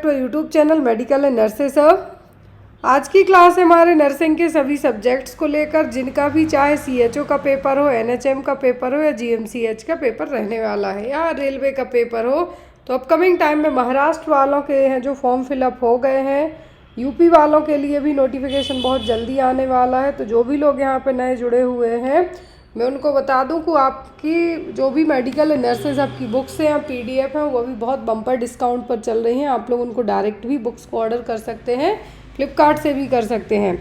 To YouTube channel medical and nurses hub. आज की class हमारे नर्सिंग के सभी सब्जेक्ट्स को लेकर, जिनका भी चाहे सीएचओ का पेपर हो, एनएचएम का पेपर हो या जीएमसीएच का पेपर रहने वाला है या रेलवे का पेपर हो। तो अपकमिंग टाइम में महाराष्ट्र वालों के हैं जो फॉर्म फिलअप हो गए हैं, यूपी वालों के लिए भी नोटिफिकेशन बहुत जल्दी आने वाला है। तो जो भी लोग यहाँ पे नए जुड़े हुए हैं, मैं उनको बता दूं कि आपकी जो भी मेडिकल नर्सेज आपकी बुक्स हैं या पीडीएफ हैं, वो भी बहुत बम्पर डिस्काउंट पर चल रही हैं। आप लोग उनको डायरेक्ट भी बुक्स को ऑर्डर कर सकते हैं, फ्लिपकार्ट से भी कर सकते हैं।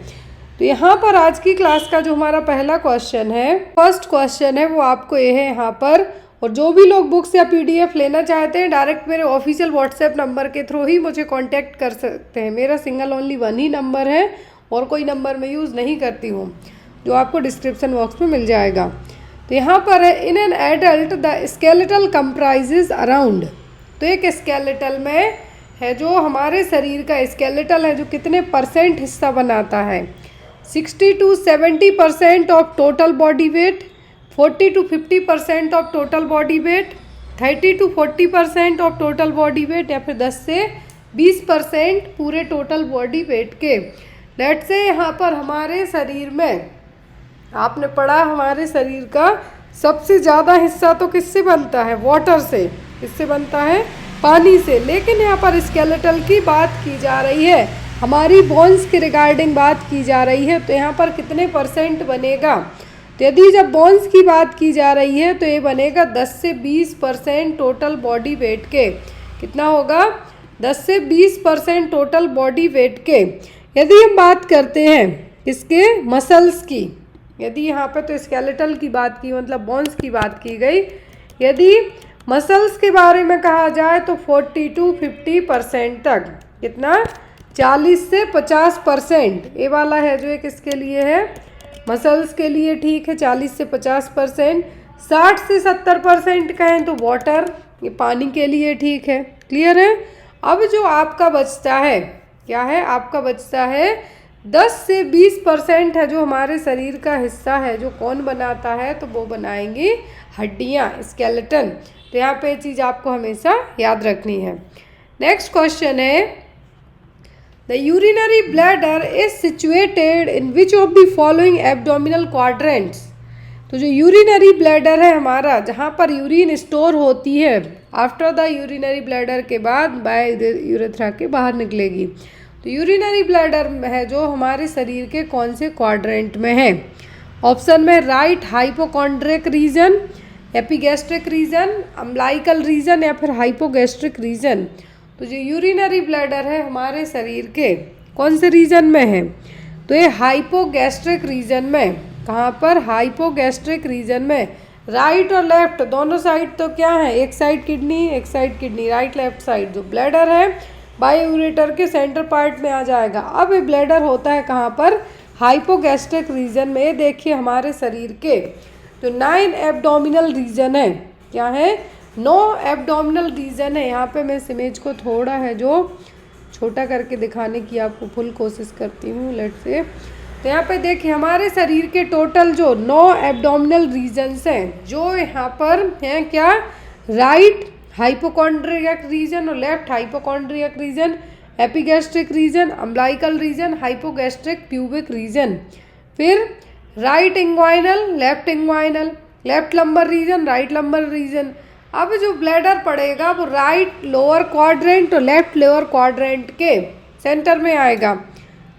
तो यहाँ पर आज की क्लास का जो हमारा पहला क्वेश्चन है, फर्स्ट क्वेश्चन है, वो आपको ये है यहाँ पर। और जो भी लोग बुक्स या पीडीएफ लेना चाहते हैं, डायरेक्ट मेरे ऑफिशियल व्हाट्सएप नंबर के थ्रू ही मुझे कांटेक्ट कर सकते हैं। मेरा सिंगल ओनली वन ही नंबर है और कोई नंबर मैं यूज़ नहीं करती हूँ, जो आपको डिस्क्रिप्शन बॉक्स में मिल जाएगा। तो यहाँ पर है, in an adult the skeletal comprises around. तो एक स्केलेटल में है जो हमारे शरीर का स्केलेटल है, जो कितने परसेंट हिस्सा बनाता है? 60 to 70% of total body weight, 40 to 50% of total body weight, 30 to 40% of total body weight, या फिर 10 से 20% पूरे टोटल बॉडी वेट के। लेट्स से यहाँ पर हमारे शरीर में आपने पढ़ा, हमारे शरीर का सबसे ज़्यादा हिस्सा तो किससे बनता है? वाटर से। किससे बनता है? पानी से। लेकिन यहाँ पर स्केलेटल की बात की जा रही है, हमारी बोन्स के रिगार्डिंग बात की जा रही है। तो यहाँ पर कितने परसेंट बनेगा? तो यदि जब बोन्स की बात की जा रही है तो ये बनेगा 10 से 20% टोटल बॉडी वेट के। कितना होगा? 10 से 20% टोटल बॉडी वेट के। यदि हम बात करते हैं इसके मसल्स की, यदि यहाँ पे तो स्केलेटल की बात की, मतलब बोन्स की बात की गई। यदि मसल्स के बारे में कहा जाए तो 40 to 50% तक। कितना? 40 से 50%। ये वाला है जो एक इसके लिए है, मसल्स के लिए, ठीक है, 40 से 50%। 60 से 70% कहें तो वाटर, ये पानी के लिए, ठीक है, क्लियर है। अब जो आपका बचता है, क्या है? आपका बचता है 10 से 20% है जो हमारे शरीर का हिस्सा है, जो कौन बनाता है? तो वो बनाएंगी हड्डियाँ, स्केलेटन। तो यहाँ पे चीज़ आपको हमेशा याद रखनी है। नेक्स्ट क्वेश्चन है, the urinary bladder is situated in which of the following abdominal quadrants. तो जो यूरिनरी ब्लैडर है हमारा, जहाँ पर यूरिन स्टोर होती है, आफ्टर द यूरिनरी ब्लैडर के बाद बाय यूरेथ्रा के बाहर निकलेगी। तो यूरिनरी ब्लैडर है जो हमारे शरीर के कौन से क्वाड्रेंट में है? ऑप्शन में right hypochondriac region, epigastric region, umbilical region, या फिर हाइपोगैस्ट्रिक रीजन। तो जो यूरिनरी ब्लैडर है हमारे शरीर के कौन से रीजन में है? तो ये हाइपोगैस्ट्रिक रीजन में। कहाँ पर? हाइपोगैस्ट्रिक रीजन में। राइट और लेफ्ट दोनों साइड तो क्या है? एक साइड किडनी, एक side kidney, right left side. जो ब्लैडर है बायोयूरेटर के सेंटर पार्ट में आ जाएगा। अब ये ब्लैडर होता है कहाँ पर? हाइपोगैस्ट्रिक रीजन में। ये देखिए हमारे शरीर के जो 9 एब्डोमिनल रीजन है, क्या है? 9 एब्डोमिनल रीजन है। यहाँ पे मैं इस इमेज को थोड़ा है जो छोटा करके दिखाने की आपको फुल कोशिश करती हूँ, लेट्स से। तो यहाँ पे देखिए हमारे शरीर के टोटल जो 9 एब्डोमिनल रीजन्स हैं, जो यहाँ पर हैं क्या? राइट हाइपोकॉन्ड्रियक रीजन और left hypochondriac region, epigastric region, umbilical region, hypogastric pubic region. फिर right inguinal, left lumbar region, right lumbar region. अब जो ब्लैडर पड़ेगा वो राइट लोअर क्वाड्रेंट और लेफ्ट लोअर क्वाड्रेंट के सेंटर में आएगा।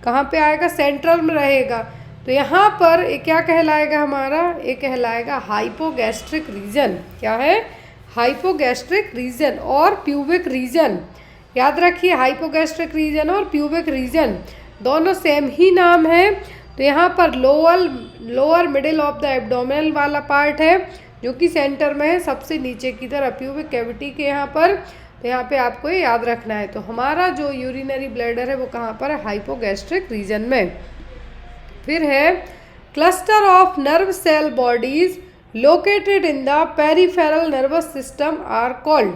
कहाँ पे आएगा? सेंट्रल में रहेगा। तो यहाँ पर ये क्या कहलाएगा हमारा? ये कहलाएगा हाइपोगैस्ट्रिक रीजन। क्या है? हाइपोगैस्ट्रिक रीजन और प्यूबिक रीजन। याद रखिए, हाइपोगैस्ट्रिक रीजन और प्यूबिक रीजन दोनों सेम ही नाम है। तो यहाँ पर lower middle of the abdominal वाला पार्ट है, जो कि सेंटर में है, सबसे नीचे की तरफ प्यूबिक कैविटी के यहाँ पर। तो यहाँ पे आपको ये याद रखना है। तो हमारा जो यूरिनरी ब्लैडर है वो कहाँ पर है? हाइपोगैस्ट्रिक रीजन में। फिर है, cluster of nerve cell bodies located in the peripheral nervous system are called.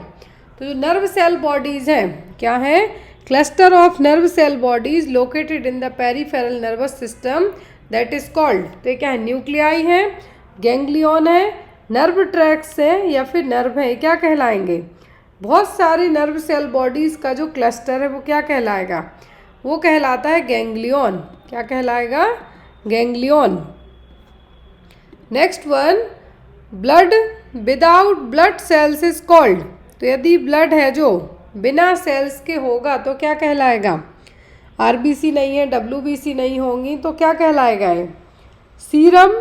तो जो नर्व सेल बॉडीज हैं, क्या है? Cluster of nerve cell bodies located in the peripheral nervous system, that is called. तो ये क्या है? न्यूक्लियाई है, गैंग्लियन है, नर्व ट्रैक्स है, या फिर नर्व है। क्या कहलाएंगे? बहुत सारे नर्व सेल बॉडीज़ का जो क्लस्टर है वो क्या कहलाएगा? वो कहलाता है गैंग्लियन। क्या कहलाएगा? Ganglion. Next one, blood without blood cells is called. तो यदि ब्लड है जो बिना सेल्स के होगा तो क्या कहलाएगा? आरबीसी नहीं है, डब्ल्यूबीसी नहीं होंगी तो क्या कहलाएगा ये? सीरम,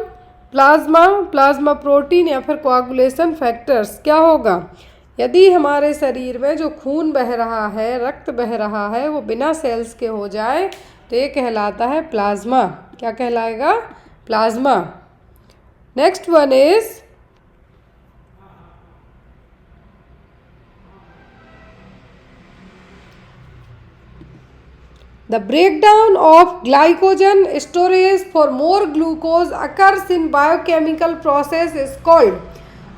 प्लाज्मा, प्लाज्मा प्रोटीन या फिर कोआगुलेशन फैक्टर्स। क्या होगा? यदि हमारे शरीर में जो खून बह रहा है, रक्त बह रहा है, वो बिना सेल्स के हो जाए तो ये कहलाता है प्लाज्मा। क्या कहलाएगा? Plasma. Next one is the breakdown of glycogen storage for more glucose occurs in biochemical process is called।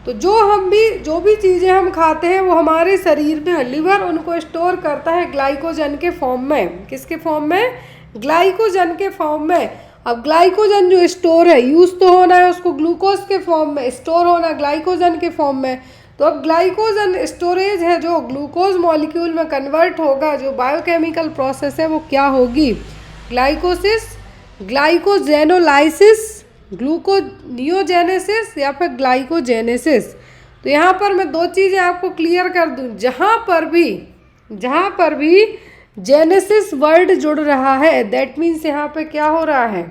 तो जो भी चीज़ें हम खाते हैं वो हमारे शरीर में लिवर उनको स्टोर करता है ग्लाइकोजन के फॉर्म में। किसके फॉर्म में? ग्लाइकोजन के फॉर्म में। अब ग्लाइकोजन जो स्टोर है, यूज़ तो होना है उसको ग्लूकोज के फॉर्म में, स्टोर होना ग्लाइकोजन के फॉर्म में। तो अब ग्लाइकोजन स्टोरेज है जो ग्लूकोज मॉलिक्यूल में कन्वर्ट होगा, जो बायोकेमिकल प्रोसेस है वो क्या होगी? ग्लाइकोसिस, ग्लाइकोजेनोलाइसिस, ग्लूकोनियोजेनेसिस या फिर ग्लाइकोजेनेसिस। तो यहाँ पर मैं दो चीज़ें आपको क्लियर कर दूँ। जहाँ पर भी जेनेसिस वर्ड जुड़ रहा है, दैट मीन्स यहाँ पे क्या हो रहा है?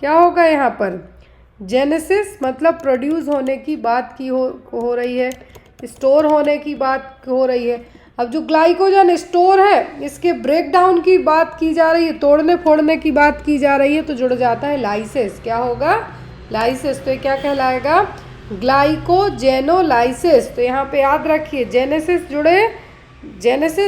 क्या होगा यहाँ पर? जेनेसिस मतलब प्रोड्यूस होने की बात की हो रही है, स्टोर होने की बात हो रही है। अब जो ग्लाइकोजन स्टोर है इसके ब्रेक डाउन की बात की जा रही है, तोड़ने फोड़ने की बात की जा रही है, तो जुड़ जाता है लाइसिस। क्या होगा? लाइसिस। तो ये क्या कहलाएगा? ग्लाइकोजेनोलाइसिस। तो यहाँ पे याद रखिए, जेनेसिस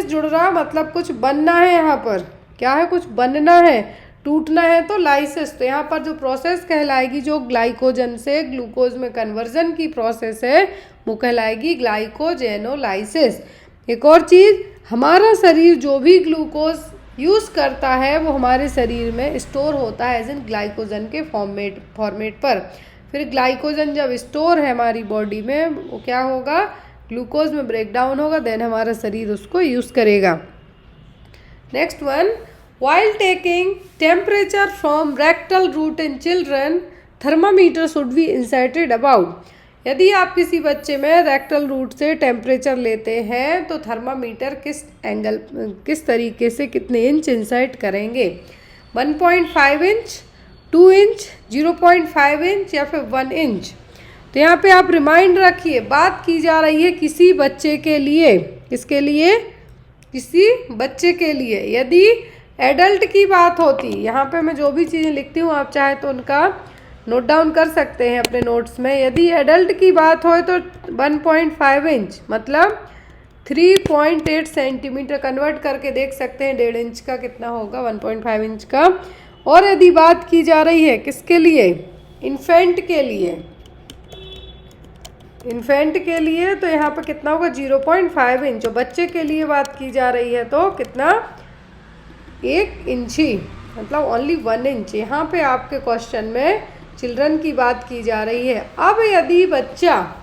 जुड़ रहा मतलब कुछ बनना है। यहाँ पर क्या है? कुछ बनना है, टूटना है, तो लाइसिस। तो यहाँ पर जो प्रोसेस कहलाएगी, जो ग्लाइकोजन से ग्लूकोज में कन्वर्जन की प्रोसेस है, वो कहलाएगी ग्लाइकोजेनोलाइसिस। एक और चीज़, हमारा शरीर जो भी ग्लूकोज यूज़ करता है वो हमारे शरीर में स्टोर होता है एज इन ग्लाइकोजन के फॉर्मेट पर। फिर ग्लाइकोजन जब स्टोर है हमारी बॉडी में, वो क्या होगा? ग्लूकोज में ब्रेक डाउन होगा, देन हमारा शरीर उसको यूज़ करेगा। Next one, while taking temperature from rectal route in children, thermometer should be inserted above। यदि आप किसी बच्चे में रेक्टल रूट से टेम्परेचर लेते हैं तो थर्मामीटर किस तरीके से कितने इंच इंसर्ट करेंगे? 1.5 इंच, 2 इंच, 0.5 इंच या फिर 1 इंच। तो यहाँ पे आप रिमाइंड रखिए, बात की जा रही है किसी बच्चे के लिए। किसके लिए? किसी बच्चे के लिए। यदि एडल्ट की बात होती, यहाँ पे मैं जो भी चीज़ें लिखती हूँ आप चाहे तो उनका नोट डाउन कर सकते हैं अपने नोट्स में। यदि एडल्ट की बात हो तो 1.5 इंच मतलब 3.8 सेंटीमीटर, कन्वर्ट करके देख सकते हैं 1.5 इंच का कितना होगा, 1.5 इंच का। और यदि बात की जा रही है किसके लिए? इन्फेंट के लिए। इन्फेंट के लिए तो यहाँ पे कितना होगा? 0.5 इंच। और बच्चे के लिए बात की जा रही है तो कितना? 1 इंची मतलब ओनली 1 इंच। यहाँ पे आपके क्वेश्चन में चिल्ड्रन की बात की जा रही है। अब यदि बच्चा,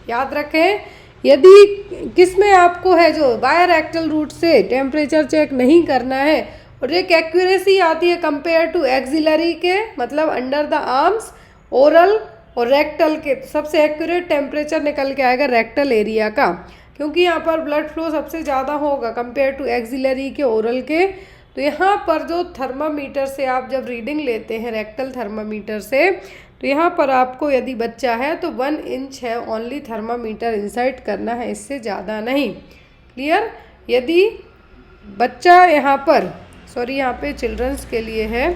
याद रखें, यदि किसमें आपको है जो बायोरेक्टल रूट से टेम्परेचर चेक नहीं करना है और एक एक्यूरेसी आती है कंपेयर टू एक्सिलरी के, मतलब अंडर द आर्म्स, ओरल और रेक्टल के, तो सबसे एक्यूरेट टेम्परेचर निकल के आएगा रेक्टल एरिया का, क्योंकि यहाँ पर ब्लड फ्लो सबसे ज़्यादा होगा कंपेयर टू एक्सिलरी के, ओरल के। तो यहाँ पर जो थर्मामीटर से आप जब रीडिंग लेते हैं रेक्टल थर्मामीटर से, तो यहाँ पर आपको यदि बच्चा है तो 1 इंच है ओनली थर्मामीटर इंसर्ट करना है, इससे ज़्यादा नहीं। क्लियर? यदि बच्चा यहाँ पर, सॉरी यहाँ पे चिल्ड्रंस के लिए है,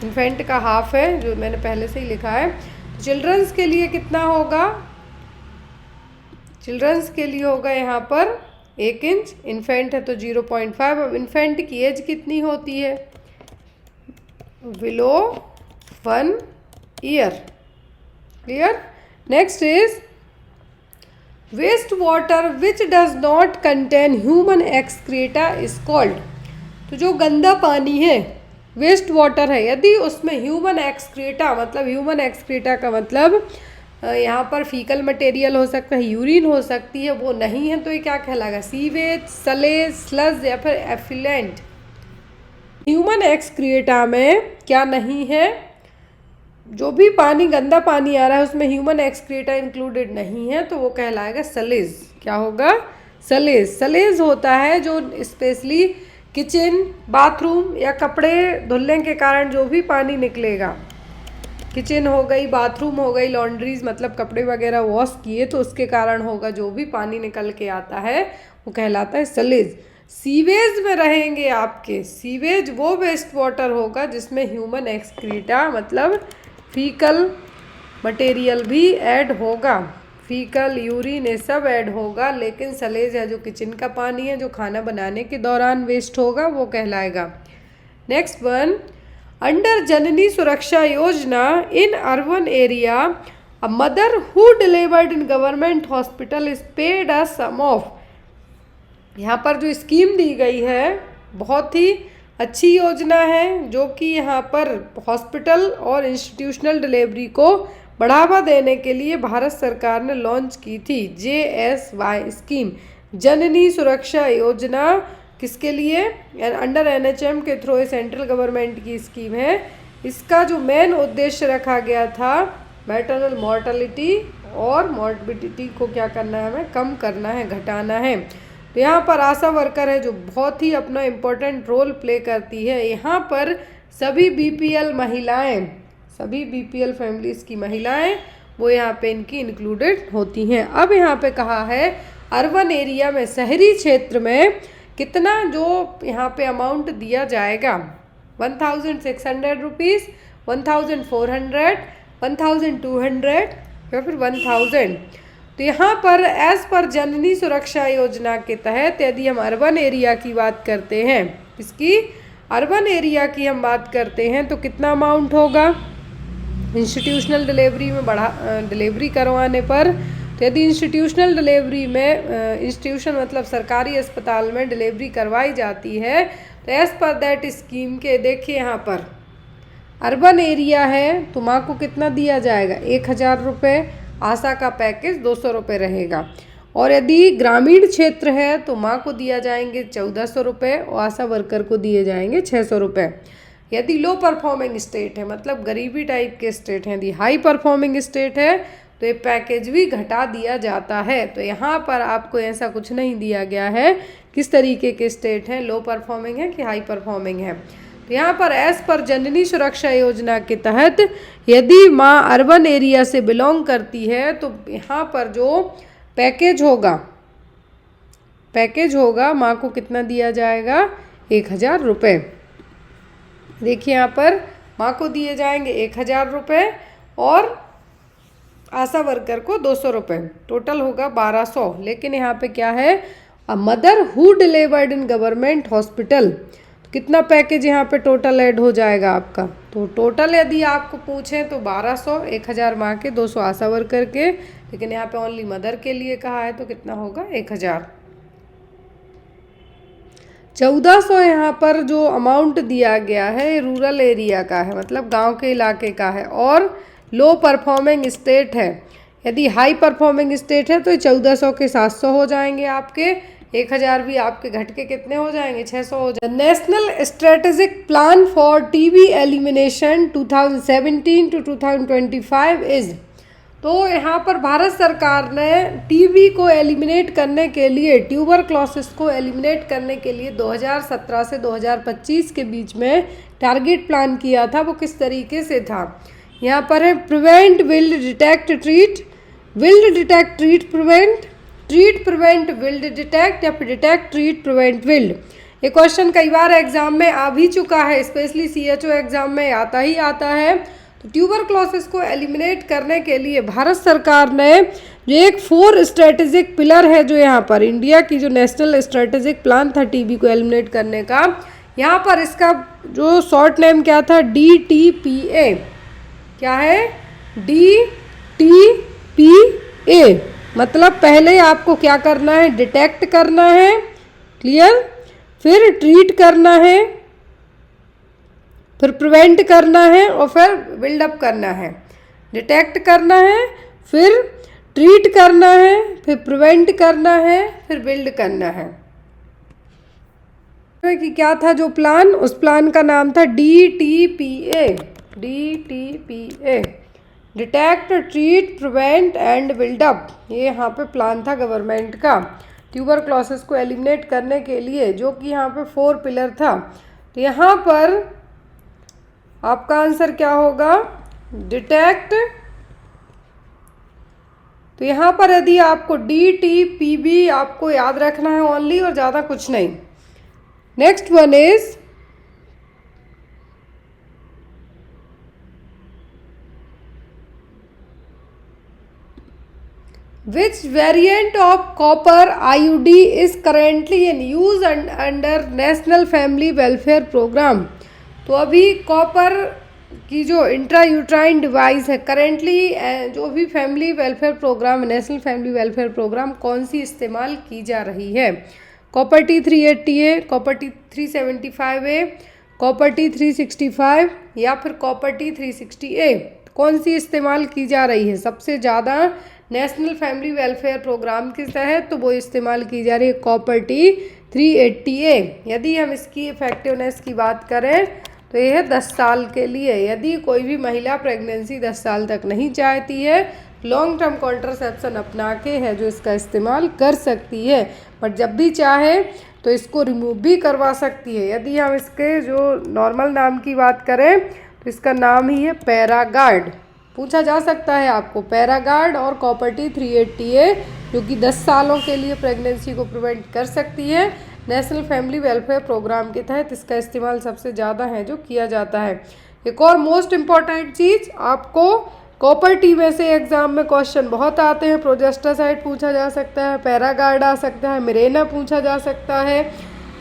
इन्फेंट का हाफ है जो मैंने पहले से ही लिखा है। चिल्ड्रंस के लिए कितना होगा? चिल्ड्रंस के लिए होगा यहाँ पर 1 इंच, इन्फेंट है तो 0.5। अब इन्फेंट की एज कितनी होती है? Below 1 year. Clear? Next is waste water which does not contain human excreta is called. तो जो गंदा पानी है, वेस्ट वाटर है, यदि उसमें ह्यूमन एक्सक्रीटा, मतलब ह्यूमन एक्सक्रीटा का मतलब यहाँ पर फीकल मटेरियल हो सकता है, यूरिन हो सकती है, वो नहीं है तो ये क्या कहलाएगा? सीवेज, सलेज, स्लज या फिर एफिलेंट। ह्यूमन एक्सक्रीटा में क्या नहीं है? जो भी पानी, गंदा पानी आ रहा है उसमें ह्यूमन एक्सक्रीटा इंक्लूडेड नहीं है तो वो कहलाएगा सलेज। क्या होगा? सलेज। सलेज होता है जो स्पेशली किचन, बाथरूम या कपड़े धुलने के कारण जो भी पानी निकलेगा, किचन हो गई, बाथरूम हो गई, लॉन्ड्रीज मतलब कपड़े वगैरह वॉश किए तो उसके कारण होगा, जो भी पानी निकल के आता है वो कहलाता है सलेज। सीवेज में रहेंगे आपके, सीवेज वो वेस्ट वाटर होगा जिसमें ह्यूमन एक्सक्रीटा मतलब फीकल मटेरियल भी ऐड होगा, फीकल, यूरिन ये सब ऐड होगा, लेकिन सलेज है जो किचन का पानी है, जो खाना बनाने के दौरान वेस्ट होगा, वो कहलाएगा। Next one, under Janani Suraksha Yojana in urban area a mother who delivered in government hospital is paid a sum of. यहाँ पर जो स्कीम दी गई है बहुत ही अच्छी योजना है, जो कि यहाँ पर हॉस्पिटल और इंस्टीट्यूशनल डिलीवरी को बढ़ावा देने के लिए भारत सरकार ने लॉन्च की थी। JSY स्कीम, जननी सुरक्षा योजना, किसके लिए? अंडर NHM के थ्रू ये सेंट्रल गवर्नमेंट की स्कीम है। इसका जो मेन उद्देश्य रखा गया था, मैटरनल मॉर्टेलिटी और मॉर्बिडिटी को क्या करना है? हमें कम करना है, घटाना है। तो यहाँ पर आशा वर्कर है जो बहुत ही अपना इम्पोर्टेंट रोल प्ले करती है। यहाँ पर सभी BPL महिलाएं, सभी BPL फैमिलीज की महिलाएं वो यहाँ पे इनकी इंक्लूडेड होती हैं। अब यहाँ पे कहा है अर्बन एरिया में, शहरी क्षेत्र में कितना जो यहाँ पे अमाउंट दिया जाएगा? 1600 रुपीज़, 1400, 1200 या फिर 1000। तो यहाँ पर एज पर जननी सुरक्षा योजना के तहत यदि हम अर्बन एरिया की बात करते हैं, इसकी अर्बन एरिया की हम बात करते हैं तो कितना अमाउंट होगा? इंस्टीट्यूशनल डिलीवरी में डिलीवरी करवाने पर, तो यदि इंस्टीट्यूशनल डिलीवरी में, इंस्टीट्यूशन मतलब सरकारी अस्पताल में डिलीवरी करवाई जाती है तो एज पर दैट स्कीम के, देखिए यहाँ पर अर्बन एरिया है तो माँ को कितना दिया जाएगा? 1000 रुपये। आशा का पैकेज 200 रुपये रहेगा। और यदि ग्रामीण क्षेत्र है तो माँ को दिया जाएंगे 1400 रुपये और आशा वर्कर को दिए जाएंगे 600 रुपये। यदि लो परफॉर्मिंग स्टेट है मतलब गरीबी टाइप के स्टेट हैं, यदि हाई परफॉर्मिंग स्टेट है तो ये पैकेज भी घटा दिया जाता है। तो यहाँ पर आपको ऐसा कुछ नहीं दिया गया है किस तरीके के स्टेट हैं, लो परफॉर्मिंग है कि हाई परफॉर्मिंग है। तो यहाँ पर एज पर जननी सुरक्षा योजना के तहत यदि माँ अर्बन एरिया से बिलोंग करती है तो यहाँ पर जो पैकेज होगा माँ को कितना दिया जाएगा? 1000 रुपये। देखिए यहाँ पर माँ को दिए जाएंगे 1000 रुपये और आशा वर्कर को 200 रुपये, टोटल होगा 1200। लेकिन यहाँ पे क्या है? अ mother who delivered in government hospital, तो कितना पैकेज यहाँ पे टोटल ऐड हो जाएगा आपका? तो टोटल यदि आपको पूछें तो 1200, 1000 माँ के, 200 आशा वर्कर के, लेकिन यहाँ पे ओनली मदर के लिए कहा है तो कितना होगा? 1000। 1400 यहाँ पर जो अमाउंट दिया गया है रूरल एरिया का है, मतलब गांव के इलाके का है और लो परफॉर्मिंग स्टेट है। यदि हाई परफॉर्मिंग स्टेट है तो 1400 के 700 हो जाएंगे आपके, 1000 भी आपके घट के कितने हो जाएंगे? 600 हो जाएंगे। National strategic plan for TB elimination 2017 to 2025 is, तो यहाँ पर भारत सरकार ने TB को एलिमिनेट करने के लिए, ट्यूबरक्लोसिस को एलिमिनेट करने के लिए 2017 से 2025 के बीच में टारगेट प्लान किया था। वो किस तरीके से था? यहाँ पर है prevent, build, detect, treat, build, detect, treat, prevent, treat, prevent, build, detect या फिर डिटेक्ट, ट्रीट, प्रिवेंट, विल्ड। ये क्वेश्चन कई बार एग्जाम में आ भी चुका है, स्पेशली CHO एग्जाम में आता ही आता है। तो ट्यूबरक्लोसिस को एलिमिनेट करने के लिए भारत सरकार ने जो एक 4 स्ट्रेटेजिक पिलर है, जो यहाँ पर इंडिया की जो नेशनल स्ट्रेटेजिक प्लान था TB को एलिमिनेट करने का, यहाँ पर इसका जो शॉर्ट नेम क्या था? DTPA। क्या है? DTPA। मतलब पहले आपको क्या करना है? डिटेक्ट करना है, क्लियर, फिर ट्रीट करना है, फिर प्रिवेंट करना है और फिर बिल्डअप करना है। डिटेक्ट करना है, फिर ट्रीट करना है, फिर प्रिवेंट करना है, फिर बिल्ड करना है। कि क्या था जो प्लान, उस प्लान का नाम था DTPA। DTPA, detect, treat, prevent and build up. ये यहाँ पे प्लान था गवर्नमेंट का ट्यूबरक्लोसिस को एलिमिनेट करने के लिए, जो कि यहाँ पे 4 पिलर था। तो यहाँ पर आपका आंसर क्या होगा, डिटेक्ट। तो यहाँ पर यदि आपको DTPB आपको याद रखना है ओनली, और ज़्यादा कुछ नहीं। Next one is which variant of copper IUD is currently in use under National Family Welfare Program। तो अभी कॉपर की जो इंट्रायूट्राइन डिवाइस है करेंटली जो भी family welfare programme, national family welfare programme, कौन सी इस्तेमाल की जा रही है। Copper T380A, copper T375A, copper T365 या फिर कॉपर T360A, कौन सी इस्तेमाल की जा रही है सबसे ज़्यादा नेशनल फैमिली वेलफेयर प्रोग्राम के तहत। तो वो इस्तेमाल की जा रही है कॉपर T380A। यदि हम इसकी इफेक्टिवनेस की बात करें तो यह है 10 साल के लिए। यदि कोई भी महिला प्रेगनेंसी 10 साल तक नहीं चाहती है, लॉन्ग टर्म कॉन्ट्रासेप्शन अपना के है जो इसका इस्तेमाल कर सकती है, बट जब भी चाहे तो इसको रिमूव भी करवा सकती है। यदि हम इसके जो नॉर्मल नाम की बात करें तो इसका नाम ही है पैरागार्ड। पूछा जा सकता है आपको पैरागार्ड और कॉपर T380A, जो कि 10 सालों के लिए प्रेगनेंसी को प्रिवेंट कर सकती है। नेशनल फैमिली वेलफेयर प्रोग्राम के तहत इसका इस्तेमाल सबसे ज़्यादा है जो किया जाता है। एक और मोस्ट इम्पॉर्टेंट चीज़, आपको कॉपर टी में से एग्जाम में क्वेश्चन बहुत आते हैं। प्रोजेस्टासाइड पूछा जा सकता है, पैरागार्ड आ सकता है, मिरेना पूछा जा सकता है,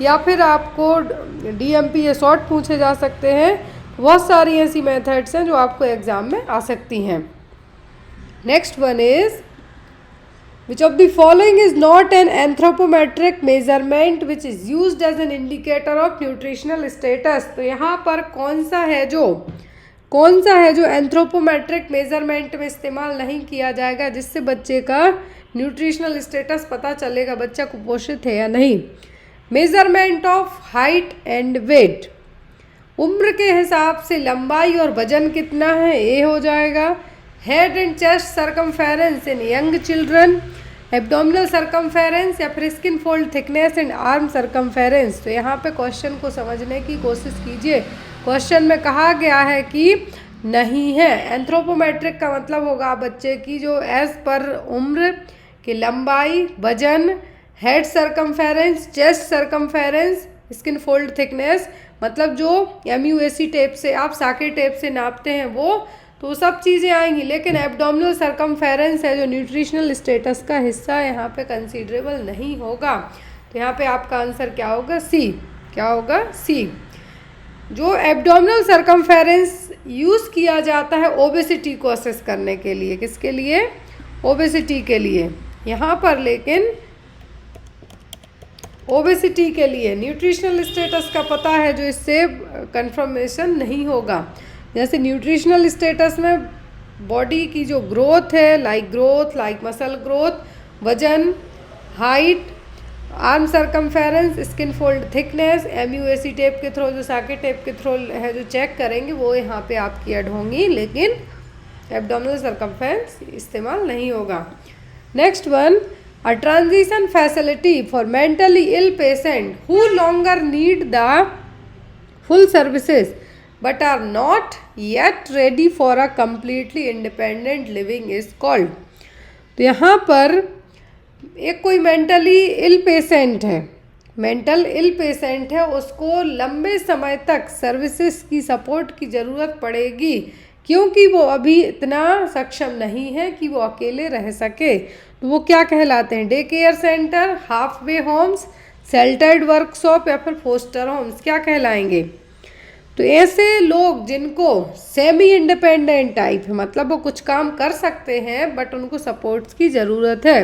या फिर आपको DMPA शॉर्ट पूछे जा सकते हैं। बहुत सारी ऐसी मेथड्स हैं जो आपको एग्जाम में आ सकती हैं। Next one is which of the following is not an anthropometric measurement which is used as an indicator of nutritional status. तो यहाँ पर कौन सा है जो एंथ्रोपोमेट्रिक मेजरमेंट में इस्तेमाल नहीं किया जाएगा, जिससे बच्चे का न्यूट्रिशनल स्टेटस पता चलेगा बच्चा कुपोषित है या नहीं। Measurement of height and weight, उम्र के हिसाब से लंबाई और वजन कितना है, ये हो जाएगा। Head and chest circumference in young children, abdominal circumference या फिर skin fold thickness and arm circumference. तो यहाँ पे क्वेश्चन को समझने की कोशिश कीजिए। क्वेश्चन में कहा गया है कि नहीं है। एंथ्रोपोमेट्रिक का मतलब होगा बच्चे की जो एज पर उम्र की लंबाई, वजन, head circumference, chest circumference, skin fold thickness, मतलब जो MUAC टेप से आप साके टेप से नापते हैं वो, तो सब चीज़ें आएंगी। लेकिन एब्डोमिनल सरकमफेरेंस है जो न्यूट्रिशनल स्टेटस का हिस्सा यहाँ पे कंसीडरेबल नहीं होगा। तो यहाँ पे आपका आंसर क्या होगा, सी। क्या होगा, सी। जो एब्डोमिनल सरकमफेरेंस यूज़ किया जाता है ओबेसिटी को असेस करने के लिए, किसके लिए, ओबेसिटी के लिए। यहाँ पर लेकिन ओबेसिटी के लिए न्यूट्रिशनल स्टेटस का पता है जो इससे कंफर्मेशन नहीं होगा। जैसे न्यूट्रिशनल स्टेटस में बॉडी की जो ग्रोथ है, लाइक मसल ग्रोथ, वजन, height, arm circumference, skin fold thickness, MUAC tape के थ्रू, जो साके टेप के थ्रू है जो चेक करेंगे वो यहाँ पे आपकी ऐड होंगी, लेकिन एब्डोमिनल सरकमफेरेंस इस्तेमाल नहीं होगा। Next one, a transition facility for mentally ill patient who longer need the full services but are not yet ready for a completely independent living is called। तो यहाँ पर एक कोई मेंटली इल पेशेंट है, उसको लंबे समय तक सर्विसेज की सपोर्ट की ज़रूरत पड़ेगी, क्योंकि वो अभी इतना सक्षम नहीं है कि वो अकेले रह सके। तो वो क्या कहलाते हैं, day care centre, halfway homes, sheltered workshop या फिर फोस्टर होम्स, क्या कहलाएंगे। तो ऐसे लोग जिनको सेमी इंडिपेंडेंट टाइप है, मतलब वो कुछ काम कर सकते हैं बट उनको सपोर्ट्स की ज़रूरत है,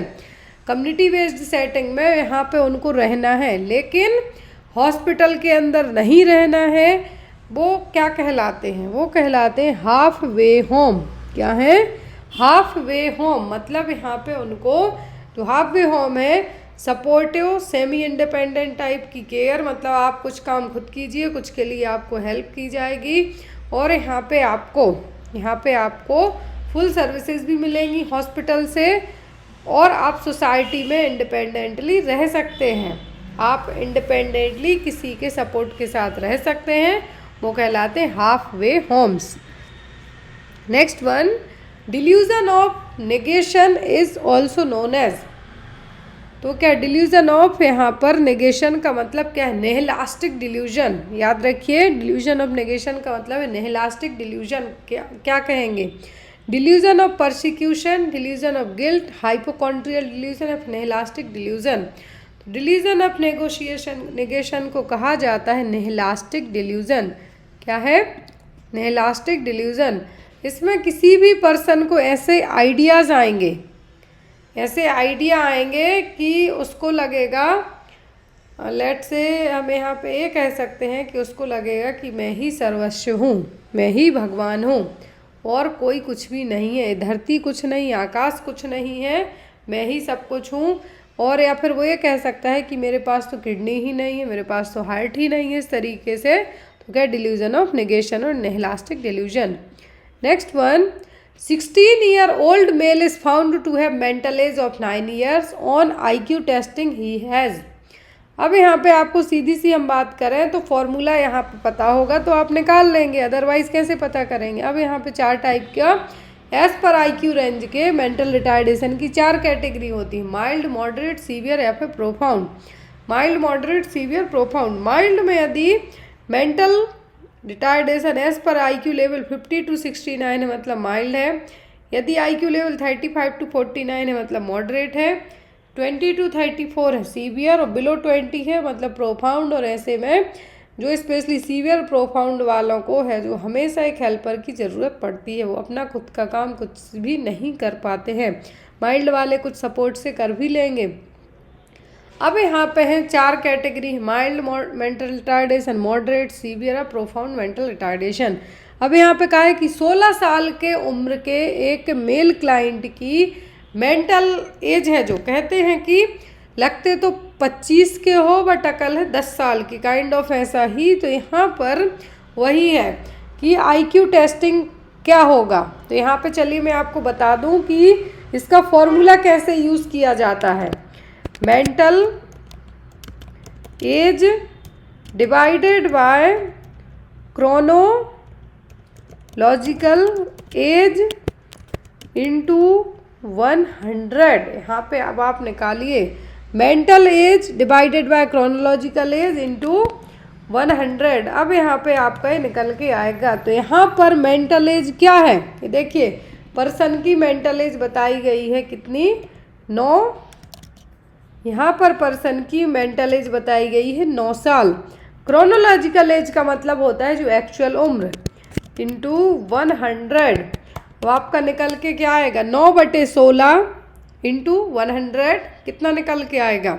कम्युनिटी बेस्ड सेटिंग में यहाँ पे उनको रहना है, लेकिन हॉस्पिटल के अंदर नहीं रहना है, वो क्या कहलाते हैं, वो कहलाते हैं हाफ वे होम। क्या है, हाफ वे होम मतलब यहाँ पे उनको जो हाफ वे होम है सपोर्टिव सेमी इंडिपेंडेंट टाइप की केयर, मतलब आप कुछ काम खुद कीजिए, कुछ के लिए आपको हेल्प की जाएगी। और यहाँ पे आपको फुल सर्विसेज भी मिलेंगी हॉस्पिटल से, और आप सोसाइटी में इंडिपेंडेंटली रह सकते हैं। आप इंडिपेंडेंटली किसी के सपोर्ट के साथ रह सकते हैं, वो कहलाते हैं halfway homes. Next one, delusion of negation is also known as. तो क्या डिल्यूजन ऑफ यहाँ पर नेगेशन का मतलब क्या है? Nihilistic delusion. याद रखिए, डिल्यूजन ऑफ नेगेशन का मतलब है निहिलास्टिक डिल्यूजन। क्या कहेंगे? Delusion of persecution, delusion of guilt, hypochondrial delusion of nihilistic delusion. Delusion of negation को कहा जाता है निहिलास्टिक डिल्यूजन। क्या है? Nihilistic delusion. इसमें किसी भी पर्सन को ऐसे आइडिया आएंगे कि उसको लगेगा, लेट से हम यहाँ पे ये कह सकते हैं कि उसको लगेगा कि मैं ही सर्वस्व हूँ, मैं ही भगवान हूँ और कोई कुछ भी नहीं है, धरती कुछ नहीं, आकाश कुछ नहीं है, मैं ही सब कुछ हूँ। और या फिर वो ये कह सकता है कि मेरे पास तो किडनी ही नहीं है, मेरे पास तो हार्ट ही नहीं है, इस तरीके से। तो क्या? डिल्यूजन ऑफ नेगेशन और nihilistic delusion. Next one, 16-year-old male is found to have mental age of 9 years on IQ testing he has। अब यहाँ पे आपको सीधी सी हम बात करें तो फॉर्मूला यहाँ पे पता होगा तो आप निकाल लेंगे, अदरवाइज कैसे पता करेंगे? अब यहाँ पे 4 टाइप का एज पर IQ रेंज के मेंटल रिटार्डेशन की 4 कैटेगरी होती है, माइल्ड, मॉडरेट, सीवियर या फिर profound. Mild, moderate, severe, profound. माइल्ड में यदि मेंटल रिटार्डेशन एज पर IQ लेवल 50 to 69 है मतलब माइल्ड है, यदि IQ लेवल 35 to 49 है मतलब मॉडरेट है, 20 to 34 है सीवियर, और बिलो 20 है मतलब प्रोफाउंड। और ऐसे में जो स्पेशली सीवियर प्रोफाउंड वालों को है जो हमेशा एक हेल्पर की ज़रूरत पड़ती है, वो अपना खुद का काम कुछ भी नहीं कर पाते हैं। माइल्ड वाले कुछ सपोर्ट से कर भी लेंगे। अब यहाँ पे हैं 4 category, mild mental retardation, moderate, severe और प्रोफाउंड मेंटल रिटार्डेशन। अब यहाँ पे कहा है कि 16 साल के उम्र के एक मेल क्लाइंट की मेंटल एज है, जो कहते हैं कि लगते तो 25 के हो बट अकल है 10 साल की, काइंड ऑफ ऐसा ही। तो यहाँ पर वही है कि IQ टेस्टिंग क्या होगा। तो यहाँ पे चलिए मैं आपको बता दूँ कि इसका फॉर्मूला कैसे यूज़ किया जाता है। Mental as divided by chronological age into 100। यहाँ पे अब आप निकालिए, mental as divided by chronological age into 100। अब यहाँ पे आपका ये निकल के आएगा। तो यहाँ पर मेंटल एज क्या है, ये देखिए, पर्सन की मेंटल एज बताई गई है कितनी? 9। यहाँ पर पर्सन की मेंटल एज बताई गई है 9 साल। क्रोनोलॉजिकल एज का मतलब होता है जो एक्चुअल उम्र, इंटू 100। तो आपका निकल के क्या आएगा? 9/16 इंटू 100 कितना निकल के आएगा?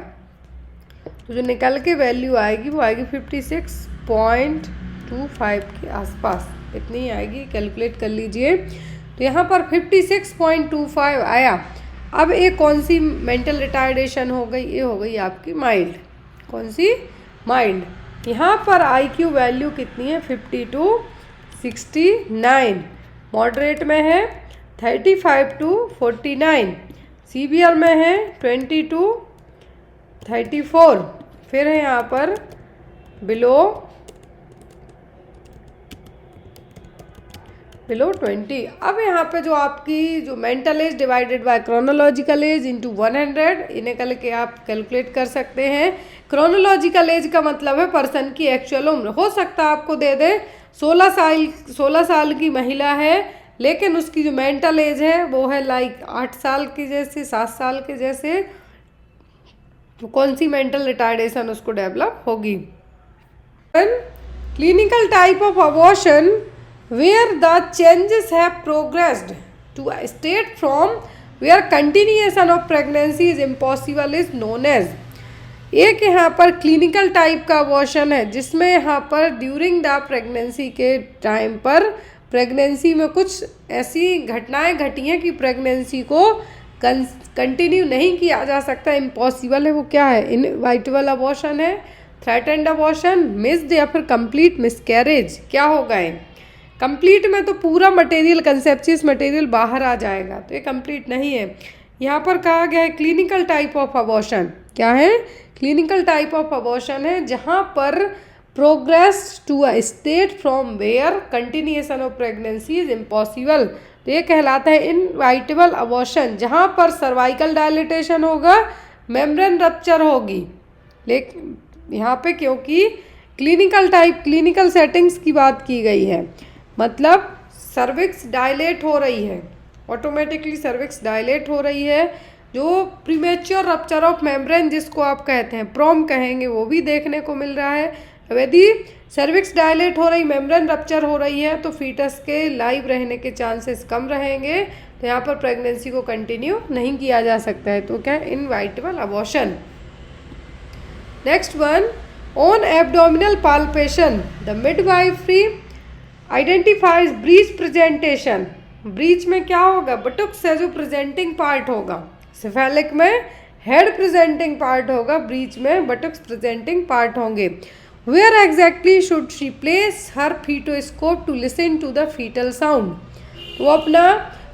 तो जो निकल के वैल्यू आएगी वो आएगी 56.25 के आसपास, इतनी आएगी, कैलकुलेट कर लीजिए। तो यहाँ पर 56.25 आया। अब एक कौन सी मेंटल रिटार्डेशन हो गई? ये हो गई आपकी माइल्ड। कौन सी? माइल्ड। यहाँ पर IQ वैल्यू कितनी है? 50 to 69। मॉडरेट में है 35 to 49। सीवियर में है 20 to 34। फिर है यहाँ पर बिलो 20। अब यहाँ पे जो आपकी जो mental as divided by chronological age into 100, इन्हें कल के आप कैलकुलेट कर सकते हैं। क्रोनोलॉजिकल एज का मतलब है पर्सन की एक्चुअल उम्र। हो सकता है आपको दे दे 16 साल की महिला है, लेकिन उसकी जो मेंटल एज है वो है लाइक 8 साल की जैसे, 7 साल के जैसे। तो कौन सी मेंटल रिटार्डेशन उसको डेवलप होगी? Clinical type of abortion where the changes have progressed to a state from where continuation of pregnancy is impossible is known as। एक यहाँ पर क्लिनिकल टाइप का अबॉर्शन है जिसमें यहाँ पर ड्यूरिंग द प्रेगनेंसी के टाइम पर प्रेगनेंसी में कुछ ऐसी घटनाएं घटी हैं कि प्रेगनेंसी को कंटिन्यू नहीं किया जा सकता, इम्पॉसिबल है। वो क्या है? इनवाइटेबल अबॉर्शन है, थ्रेटेंड अबॉर्शन, मिस्ड या फिर कंप्लीट मिसकैरेज। क्या होगा है? कंप्लीट में तो पूरा मटेरियल, कंसेप्चुअस मटेरियल बाहर आ जाएगा, तो ये कंप्लीट नहीं है। यहाँ पर कहा गया है क्लिनिकल टाइप ऑफ अबॉर्शन। क्या है? क्लिनिकल टाइप ऑफ अबॉर्शन है जहाँ पर progress to a state from where continuation of pregnancy is impossible. तो ये कहलाता है इनवाइटेबल अबॉर्शन, जहाँ पर सर्वाइकल डायलिटेशन होगा, मेम्ब्रेन रप्चर होगी। लेकिन यहाँ पे क्योंकि क्लिनिकल टाइप, क्लिनिकल सेटिंग्स की बात की गई है, मतलब सर्विक्स डायलेट हो रही है, ऑटोमेटिकली सर्विक्स डायलेट हो रही है, जो प्रीमेच्योर रप्चर ऑफ मेम्ब्रेन जिसको आप कहते हैं, प्रोम कहेंगे, वो भी देखने को मिल रहा है। यदि सर्विक्स डायलेट हो रही, मेम्ब्रेन रप्चर हो रही है, तो फीटस के लाइव रहने के चांसेस कम रहेंगे, तो यहाँ पर प्रेगनेंसी को कंटिन्यू नहीं किया जा सकता है। तो क्या है? Inevitable abortion. Next one, on abdominal palpation the midwifery identifies breech presentation. Breech में क्या होगा? बटुक्स है जो प्रेजेंटिंग पार्ट होगा। सिफेलिक में हेड प्रेजेंटिंग पार्ट होगा, ब्रीच में बटुक्स प्रेजेंटिंग पार्ट होंगे। Where exactly should she place her fetoscope to listen to the fetal sound. वो अपना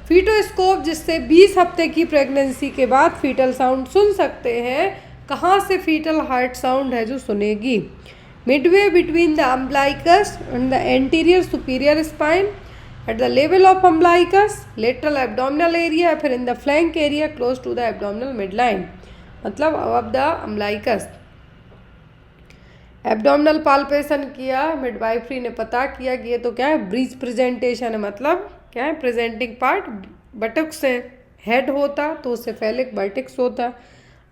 फीटोस्कोप, जिससे 20 हफ्ते की प्रेगनेंसी के बाद फीटल साउंड सुन सकते हैं, कहाँ से फीटल हार्ट साउंड है जो सुनेगी? Midway between the umbilicus and the anterior superior spine, at the level of umbilicus, lateral abdominal area, फिर in the flank area close to the abdominal midline, मतलब above the umbilicus. Abdominal palpation किया, midwifery ने पता किया कि ये तो क्या है? ब्रीच प्रेजेंटेशन है, मतलब क्या है? प्रेजेंटिंग पार्ट बटक्स है, हेड होता तो सेफेलिक वर्टेक्स होता।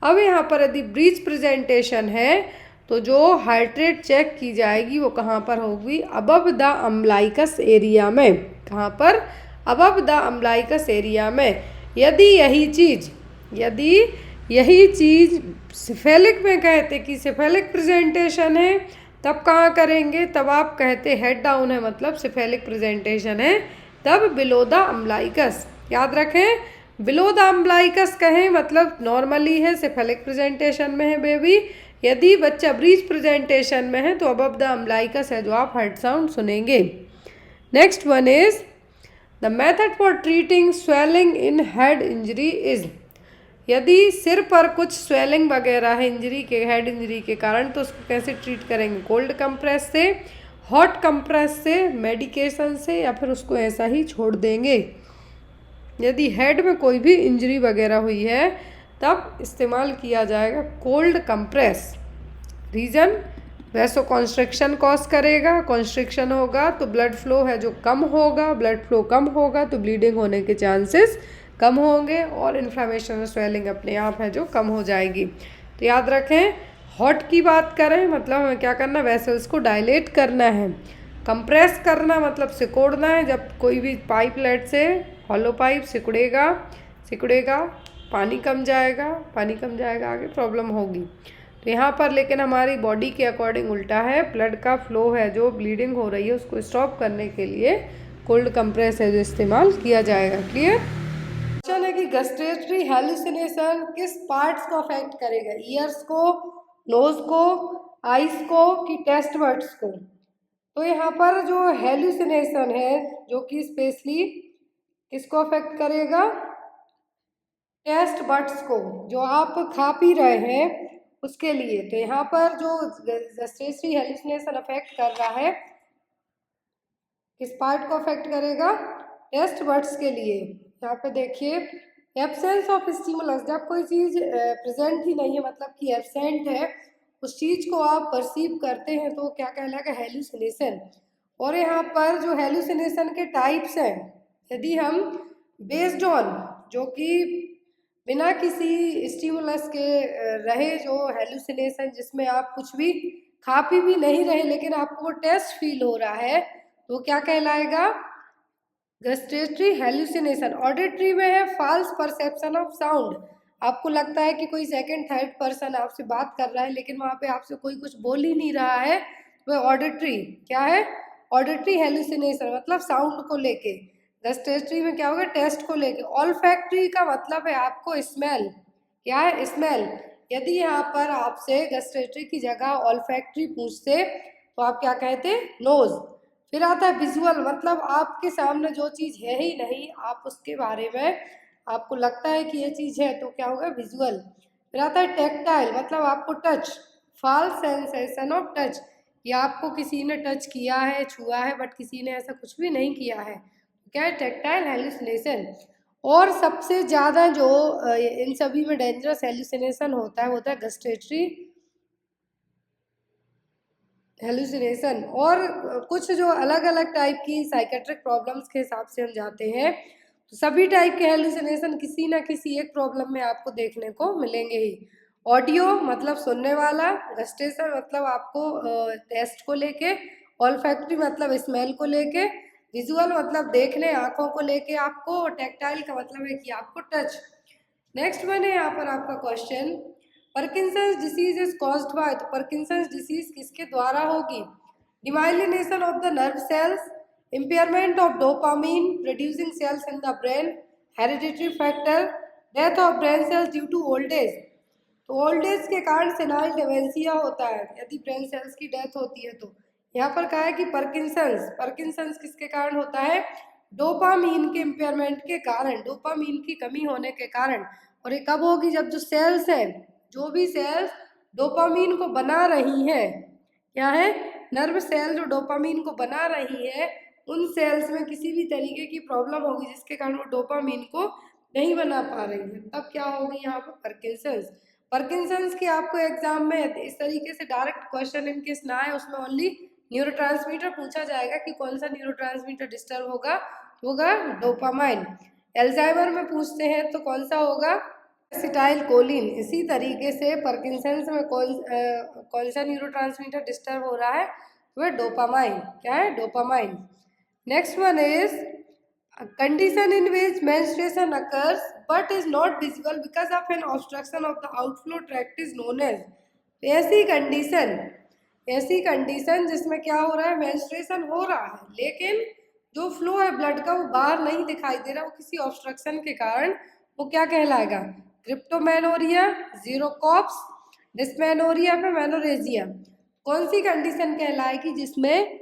अब यहाँ पर यदि ब्रीच प्रेजेंटेशन है तो जो हार्ट रेट चेक की जाएगी वो कहाँ पर होगी? अबव द अम्बलाइकस एरिया में। कहाँ पर? अबव द अम्बलाइकस एरिया में। यदि यही चीज़ सिफेलिक में कहते कि सिफेलिक प्रेजेंटेशन है, तब कहाँ करेंगे? तब आप कहते हेड डाउन है, मतलब सिफेलिक प्रेजेंटेशन है, तब बिलो द अम्बलाइकस। याद रखें, बिलो द अम्बलाइकस कहें मतलब नॉर्मली है, सिफेलिक प्रेजेंटेशन में है बेबी। यदि बच्चा ब्रीच प्रेजेंटेशन में है तो अबव द अम्बलाइकस है जो आप हार्ट साउंड सुनेंगे। Next one is the method for treating swelling in head injury is. यदि सिर पर कुछ स्वेलिंग वगैरह है इंजरी के, हेड इंजरी के कारण, तो उसको कैसे ट्रीट करेंगे? कोल्ड कंप्रेस से, हॉट कंप्रेस से, मेडिकेशन से, या फिर उसको ऐसा ही छोड़ देंगे? यदि हेड में कोई भी इंजरी वगैरह हुई है तब इस्तेमाल किया जाएगा cold compress. Reason, vaso constriction cause करेगा, कॉन्स्ट्रिक्शन होगा तो ब्लड फ्लो है जो कम होगा, ब्लड फ्लो कम होगा तो ब्लीडिंग होने के चांसेस कम होंगे, और इन्फ्लेमेशन और स्वेलिंग अपने आप है जो कम हो जाएगी। तो याद रखें, हॉट की बात करें मतलब हमें क्या करना? वेसल्स को डायलेट करना है। कंप्रेस करना मतलब सिकोड़ना है, जब कोई भी पाइपलेट से हॉलो पाइप सिकुड़ेगा, पानी कम जाएगा, आगे प्रॉब्लम होगी। तो यहाँ पर लेकिन हमारी बॉडी के अकॉर्डिंग उल्टा है, ब्लड का फ्लो है जो ब्लीडिंग हो रही है उसको स्टॉप करने के लिए कोल्ड कंप्रेस है जो इस्तेमाल किया जाएगा। क्लियर? क्वेश्चन है कि गस्ट्रेटरी हेलुसिनेशन किस पार्ट्स को अफेक्ट करेगा? ईयर्स को, नोज को, आइज को, कि टेस्ट बड्स को? तो यहाँ पर जो हेलुसिनेशन है जो कि स्पेशली किसको अफेक्ट करेगा? टेस्ट बड्स को, जो आप खा पी रहे हैं उसके लिए। तो यहाँ पर जो गस्ट्रेटरी हेलुसिनेशन अफेक्ट कर रहा है, किस पार्ट को अफेक्ट करेगा? टेस्ट बड्स के लिए। यहाँ पे देखिए, एब्सेंस ऑफ स्टिमुलस, जब कोई चीज़ प्रेजेंट ही नहीं है मतलब कि एब्सेंट है, उस चीज़ को आप परसीव करते हैं तो क्या कहलाएगा? हेलुसिनेशन। और यहाँ पर जो हेलुसिनेशन के टाइप्स हैं, यदि हम बेस्ड ऑन, जो कि बिना किसी स्टिमुलस के रहे जो हेलुसिनेशन, जिसमें आप कुछ भी खा पी भी नहीं रहे लेकिन आपको वो टेस्ट फील हो रहा है, तो क्या कहलाएगा? गस्ट्रेटरी हेलुसिनेशन। ऑडिटरी में है फॉल्स परसेप्शन ऑफ साउंड, आपको लगता है कि कोई सेकंड थर्ड पर्सन आपसे बात कर रहा है लेकिन वहाँ पे आपसे कोई कुछ बोल ही नहीं रहा है, वह ऑडिटरी क्या है? ऑडिटरी हेलुसिनेशन मतलब साउंड को लेके, गस्टेटरी में क्या होगा, टेस्ट को लेके। ऑल्फैक्टरी का मतलब है आपको स्मेल, क्या है, स्मेल। यदि यहाँ पर आपसे गस्टेटरी की जगह ऑल्फैक्टरी पूछते तो आप क्या कहते, नोज। फिर आता है विजुअल, मतलब आपके सामने जो चीज़ है ही नहीं, आप उसके बारे में आपको लगता है कि ये चीज़ है, तो क्या होगा, विजुअल। फिर आता है टेक्टाइल, मतलब आपको touch, false sensation of touch, या आपको किसी ने टच किया है, छुआ है, बट किसी ने ऐसा कुछ भी नहीं किया है, क्या है, टेक्टाइल हेलुसिनेशन। और सबसे ज़्यादा जो इन सभी में डेंजरस हेलुसिनेशन होता है, वो होता है गस्टेटरी हेलुसिनेशन। और कुछ जो अलग अलग टाइप की साइकेट्रिक प्रॉब्लम्स के हिसाब से हम जाते हैं, तो सभी टाइप के हेलुसिनेशन किसी ना किसी एक प्रॉब्लम में आपको देखने को मिलेंगे ही। ऑडियो मतलब सुनने वाला, गस्टेशन मतलब आपको टेस्ट को लेके, ऑल्फैक्टरी मतलब स्मेल को लेके, विजुअल मतलब देखने, आंखों को लेके आपको, टेक्टाइल का मतलब है कि आपको टच। नेक्स्ट वन है यहाँ पर आपका question, Parkinson's disease is caused by, तो पार्किंसंस डिसीज किसके द्वारा होगी, demyelination of the nerve cells, impairment of dopamine producing cells in the brain, hereditary factor, death of brain cells due to old age. तो old age के कारण senile dementia होता है, यदि ब्रेन सेल्स की डेथ होती है तो। यहाँ पर कहा है कि पार्किंसंस, पार्किंसंस किसके कारण होता है, डोपामीन के इम्पेयरमेंट के कारण, डोपामीन की कमी होने के कारण। और ये कब होगी, जब जो सेल्स हैं, जो भी सेल्स डोपामीन को बना रही हैं, क्या है, नर्व सेल जो डोपामीन को बना रही है, उन सेल्स में किसी भी तरीके की प्रॉब्लम होगी जिसके कारण वो डोपामीन को नहीं बना पा रही है, तब क्या होगी यहाँ पर पार्किंसंस। पार्किंसंस की आपको एग्जाम में इस तरीके से डायरेक्ट क्वेश्चन इनकेस ना आए, उसमें ओनली न्यूरोट्रांसमीटर पूछा जाएगा कि कौन सा न्यूरोट्रांसमीटर डिस्टर्ब होगा, होगा डोपामाइन। एल्जाइमर में पूछते हैं तो कौन सा होगा, एसिटाइल कोलिन। इसी तरीके से पार्किंसंस में कौन सा न्यूरोट्रांसमीटर डिस्टर्ब हो रहा है, वह डोपामाइन, क्या है, dopamine. Next one is a condition in which menstruation occurs but is not visible because of an obstruction of the outflow tract is known as, ऐसी कंडीशन, ऐसी कंडीशन जिसमें क्या हो रहा है, मेंस्ट्रुएशन हो रहा है लेकिन जो फ्लो है ब्लड का वो बाहर नहीं दिखाई दे रहा, वो किसी ऑब्स्ट्रक्शन के कारण, वो क्या कहलाएगा, क्रिप्टोमेनोरिया, जीरोकॉप्स, डिस्मेनोरिया पे मेनोरेजिया। कौन सी कंडीशन कहलाएगी, जिसमें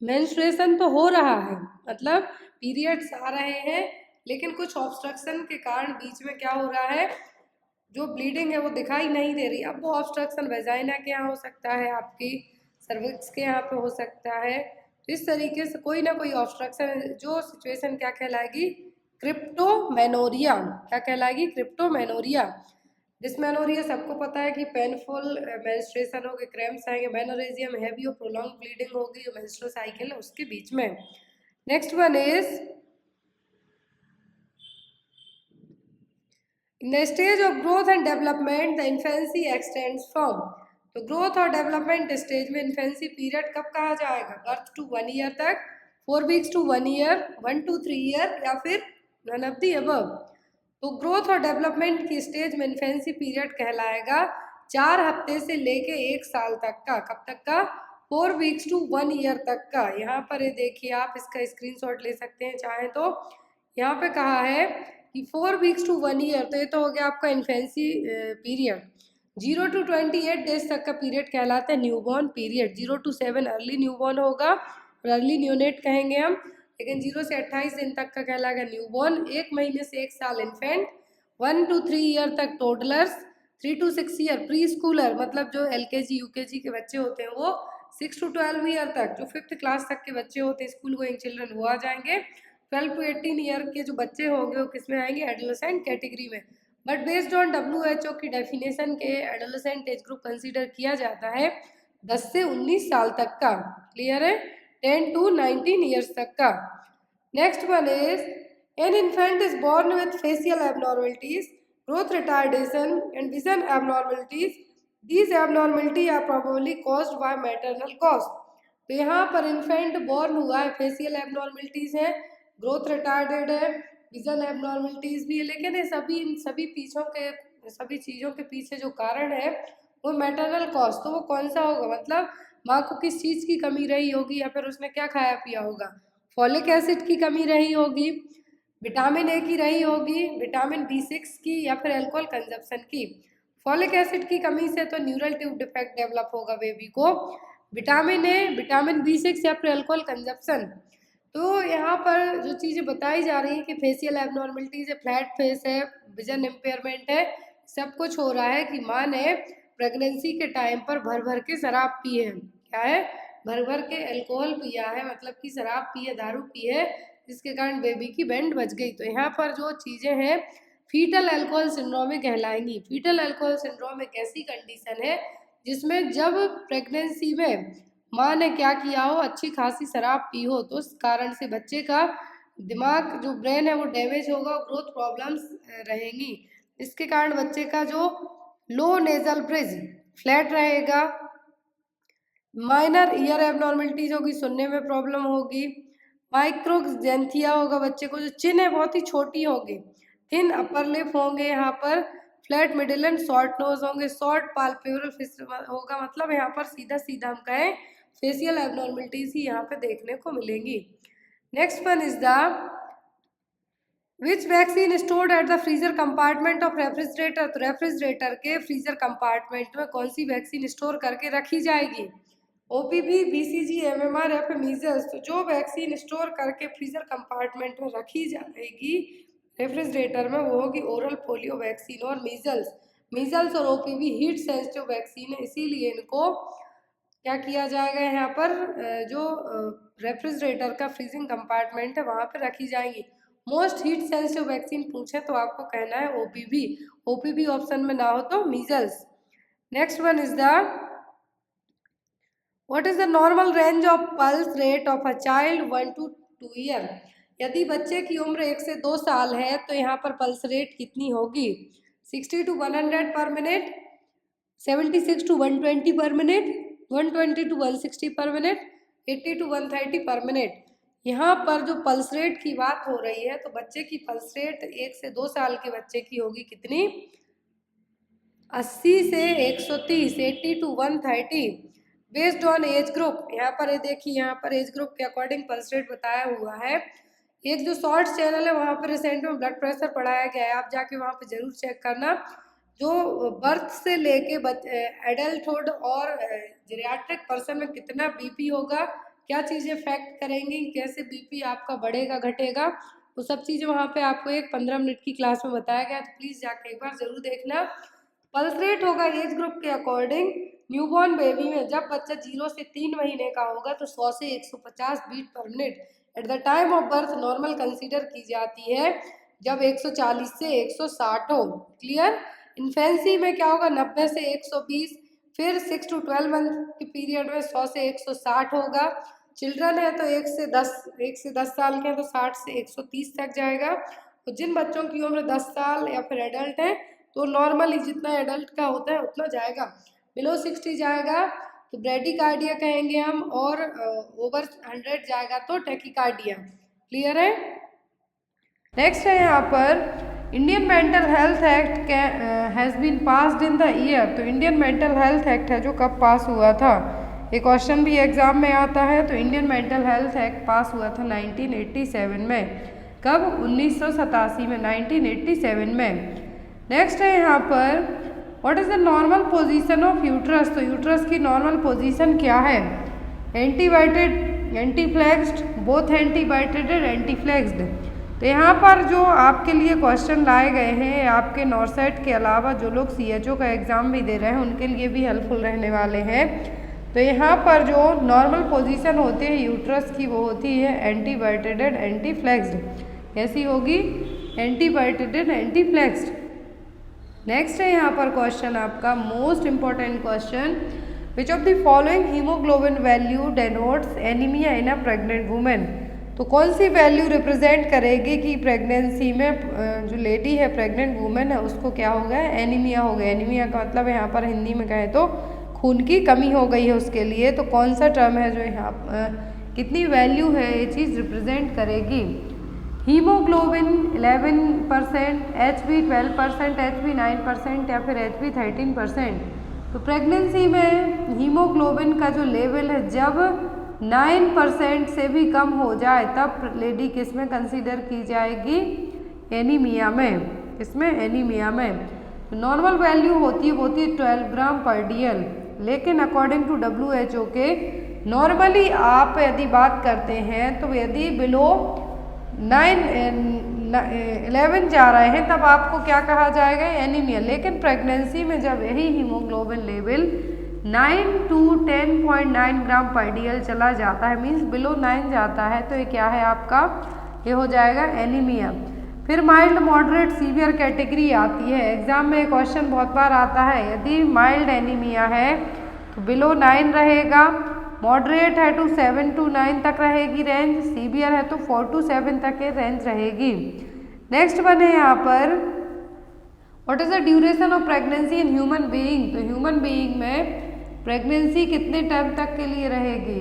मेंस्ट्रुएशन तो हो रहा है, मतलब पीरियड्स आ रहे हैं, लेकिन कुछ ऑब्स्ट्रक्शन के कारण बीच में क्या हो रहा है, जो ब्लीडिंग है वो दिखाई नहीं दे रही। अब वो ऑब्स्ट्रक्शन वेजाइना के यहाँ हो सकता है, आपकी सर्विक्स के यहाँ पे हो सकता है, तो इस तरीके से कोई ना कोई ऑब्स्ट्रक्शन, जो सिचुएशन क्या कहलाएगी, क्रिप्टोमेनोरिया, क्या कहलाएगी, क्रिप्टोमेनोरिया। डिस्मेनोरिया सबको पता है कि पेनफुल मेंस्ट्रुएशन होगी, क्रैम्प्स आएंगे, मेनोरेजिया में हैवी और प्रोलॉन्ग ब्लीडिंग होगी, जो मेंस्ट्रुअल साइकिल है उसके बीच में। Next one is in the stage of growth and development the infancy extends from, तो ग्रोथ और डेवलपमेंट स्टेज में इन्फेंसी पीरियड कब कहा जाएगा, बर्थ टू 1 ईयर तक, 4 weeks to 1 year, 1 to 3 year, या फिर नन ऑफ दी अबव। तो ग्रोथ और डेवलपमेंट की स्टेज में इन्फेंसी पीरियड कहलाएगा 4 हफ्ते से लेके 1 साल तक का, कब तक का, 4 वीक्स टू 1 ईयर तक का। यहाँ पर ये देखिए, आप इसका स्क्रीनशॉट ले सकते हैं चाहें तो। यहाँ पे कहा है कि 4 वीक्स टू 1 ईयर, तो ये तो हो गया आपका इन्फेंसी पीरियड। 0 to 28 डेज तक का पीरियड कहलाता है newborn period. 0 to 7 early newborn होगा, और अर्ली न्यूनेट कहेंगे हम, लेकिन 0 से 28 दिन तक का कहलाएगा न्यूबॉर्न। 1 महीने से 1 साल इन्फेंट, 1 to 3 ईयर तक toddlers, 3 to 6 year pre Schuler, मतलब जो LKG UKG के बच्चे होते हैं वो, 6 to 12 ईयर तक जो 5th क्लास तक के बच्चे होते हैं स्कूल गोइंग चिल्ड्रन, वो आ जाएंगे। 12 to 18 ईयर के जो बच्चे होंगे वो किस में आएंगे, एडोलेसेंट कैटेगरी में। बट बेस्ड ऑन WHO की डेफिनेशन के एडोलेसेंट एज ग्रुप कंसीडर किया जाता है 10 से 19 साल तक का, क्लियर है, 10 to 19 ईयर्स तक का। Next one is an infant is born with facial abnormalities, growth retardation and vision abnormalities, these abnormality are probably caused by maternal cause. तो यहाँ पर इन्फेंट बोर्न हुआ है, फेशियल एबनॉर्मलिटीज है, ग्रोथ रिटार्डेड है, vision abnormalities भी है, लेकिन ये सभी चीज़ों के पीछे जो कारण है वो मैटरनल कॉज, तो वो कौन सा होगा, मतलब माँ को किस चीज़ की कमी रही होगी या फिर उसने क्या खाया पिया होगा? फॉलिक एसिड की कमी रही होगी, विटामिन ए की रही होगी, विटामिन B6 की, या फिर अल्कोहल कंजप्शन की। फॉलिक एसिड की कमी से तो न्यूरल ट्यूब डिफेक्ट डेवलप होगा बेबी को। विटामिन ए, विटामिन B6 या फिर अल्कोहल कंजप्शन। तो यहाँ पर जो चीज़ें बताई जा रही हैं कि फेशियल एबनॉर्मलिटीज है, फ्लैट फेस है, विजन इम्पेयरमेंट है, सब कुछ हो रहा है कि माँ ने प्रेगनेंसी के टाइम पर भर भर के शराब पी है। क्या है? भर भर के अल्कोहल पिया है, मतलब कि शराब पी है, दारू पी है, जिसके कारण बेबी की बैंड बज गई। तो यहाँ पर जो चीज़ें हैं फीटल अल्कोहल सिंड्रोम में कहलाएंगी। फीटल अल्कोहल सिंड्रोम एक ऐसी कंडीशन है जिसमें जब प्रेगनेंसी में माँ ने क्या किया हो, अच्छी खासी शराब पी हो, तो उस कारण से बच्चे का दिमाग जो ब्रेन है वो डैमेज होगा, ग्रोथ प्रॉब्लम्स रहेंगी। इसके कारण बच्चे का जो लो नेजल ब्रिज फ्लैट रहेगा, माइनर ईयर एबनॉर्मलिटीज होगी, सुनने में प्रॉब्लम होगी, माइक्रोजेंथिया होगा, बच्चे को जो चिन है बहुत ही छोटी होगी, थिन अपर लिप होंगे, यहाँ पर flat middle and short nose होंगे, शॉर्ट पाल्पेब्रल फिश होगा, मतलब यहाँ पर सीधा सीधा हम कहें फेशियल एबनॉर्मलिटीज ही यहाँ पे देखने को मिलेंगी। Next one is the which vaccine stored at the freezer compartment of refrigerator. तो रेफ्रिजरेटर के फ्रीजर कंपार्टमेंट में कौन सी वैक्सीन स्टोर करके रखी जाएगी? OPV, BCG, MMR या फिर मीजल्स। तो जो वैक्सीन स्टोर करके फ्रीजर कंपार्टमेंट में रखी जाएगी रेफ्रिजरेटर में वो होगी ओरल पोलियो वैक्सीन और मीजल्स। मीजल्स और OPV हीट सेंसिटिव वैक्सीन है, इसीलिए इनको क्या किया जाएगा, यहाँ पर जो रेफ्रिजरेटर का फ्रीजिंग कंपार्टमेंट है वहाँ पर रखी जाएंगी। मोस्ट हीट सेंसिटिव वैक्सीन पूछे तो आपको कहना है OPV। OPV ऑप्शन में ना हो तो measles. Next one is the what is the normal range of pulse rate of a child 1 to 2 year. यदि बच्चे की उम्र 1 से 2 साल है तो यहाँ पर पल्स रेट कितनी होगी? 60 to 100 पर मिनट, 76 to 120 पर मिनट, 120 to 160 पर मिनट, 80 to 130 पर मिनट। यहाँ पर जो पल्स रेट की बात हो रही है तो बच्चे की पल्स रेट 1 से 2 साल के बच्चे की होगी कितनी? 80 से 130, 80 to 130 based on age group. यहाँ पर देखिए, यहाँ पर एज ग्रुप के अकॉर्डिंग पल्स रेट बताया हुआ है। एक जो शॉर्ट्स चैनल है वहाँ पर रिसेंट में ब्लड प्रेशर पढ़ाया गया है, आप जाके वहाँ पे जरूर चेक करना। जो बर्थ से लेके एडल्टहुड और जेरियाट्रिक पर्सन में कितना BP होगा, क्या चीज़ें इफेक्ट करेंगी, कैसे BP आपका बढ़ेगा घटेगा, वो सब चीज़ें वहाँ पे आपको एक 15 मिनट की क्लास में बताया गया, तो प्लीज़ जाके एक बार ज़रूर देखना। पल्स रेट होगा एज ग्रुप के अकॉर्डिंग। न्यूबॉर्न बेबी में जब बच्चा 0 से 3 महीने का होगा तो 100 से 150 beat per minute at the time of birth normal consider की जाती है, जब 140 से 160 हो। क्लियर? इन्फेंसी में क्या होगा? 90 से 120, फिर 6 to 12 मंथ के पीरियड में 100 से 160 होगा। चिल्ड्रन है तो 1 से 10 साल के हैं तो 60 से 130 तक जाएगा। तो जिन बच्चों की उम्र 10 साल या फिर एडल्ट है तो नॉर्मली जितना एडल्ट का होता है उतना जाएगा, बिलो 60 जाएगा तो ब्रेडिकार्डिया कहेंगे हम, और ओवर 100 जाएगा तो टैकीकार्डिया। क्लियर है? नेक्स्ट है यहाँ पर Indian mental health act has been passed in the year. तो इंडियन मेंटल हेल्थ एक्ट है जो कब पास हुआ था? एक क्वेश्चन भी एग्जाम में आता है। तो इंडियन मेंटल हेल्थ एक्ट पास हुआ था 1987 में। कब? 1987 में, 1987 में। नेक्स्ट है यहाँ पर what is the normal position of uterus. तो यूट्रस की नॉर्मल पोजीशन क्या है? एंटीबाइटेड, एंटीफ्लेक्स्ड, बोथ एंटीबाइटेड, एंटीफ्लेक्स्ड। तो यहाँ पर जो आपके लिए क्वेश्चन लाए गए हैं आपके नॉर्सेट के अलावा जो लोग CHO का एग्ज़ाम भी दे रहे हैं उनके लिए भी हेल्पफुल रहने वाले हैं। तो यहाँ पर जो नॉर्मल पोजीशन होती है यूट्रस की वो होती है एंटीबाइटेड, एंटीफ्लेक्स्ड। कैसी होगी? एंटीबाइटेड, एंटीफ्लेक्स्ड। नेक्स्ट है यहाँ पर क्वेश्चन आपका most important question, which of the following haemoglobin value denotes anaemia in a pregnant women. तो कौन सी वैल्यू रिप्रेजेंट करेगी कि प्रेगनेंसी में जो लेडी है, प्रेग्नेंट वुमेन है, उसको क्या हो गया? एनीमिया हो गया। एनीमिया का मतलब यहाँ पर हिंदी में कहें तो खून की कमी हो गई है उसके लिए। तो कौन सा टर्म है जो यहाँ कितनी वैल्यू है ये चीज़ रिप्रेजेंट करेगी? हीमोग्लोबिन 11%, HB 12%, HB 9% या फिर HB 13%। तो प्रेगनेंसी में हीमोग्लोबिन का जो लेवल है जब 9% से भी कम हो जाए तब लेडी किस में कंसीडर की जाएगी, एनीमिया में। इसमें एनीमिया में नॉर्मल वैल्यू होती है 12 ग्राम पर DL, लेकिन अकॉर्डिंग टू WHO के नॉर्मली आप यदि बात करते हैं तो यदि बिलो 11 जा रहे हैं तब आपको क्या कहा जाएगा, एनीमिया। लेकिन प्रेगनेंसी में जब यही हीमोग्लोबिन लेवल 9 to 10.9 ग्राम पर DL चला जाता है, मीन्स बिलो 9 जाता है, तो ये क्या है आपका, ये हो जाएगा एनीमिया। फिर माइल्ड मॉडरेट सीवियर कैटेगरी आती है। एग्जाम में क्वेश्चन बहुत बार आता है, यदि माइल्ड एनीमिया है तो बिलो 9 रहेगा, मॉडरेट है तो 7 to 9 तक रहेगी रेंज, सीवियर है तो 4 to 7 तक ये रेंज रहेगी। नेक्स्ट वन है यहाँ पर what is the duration of pregnancy in human being. तो ह्यूमन बीइंग में प्रेगनेंसी कितने टाइम तक के लिए रहेगी,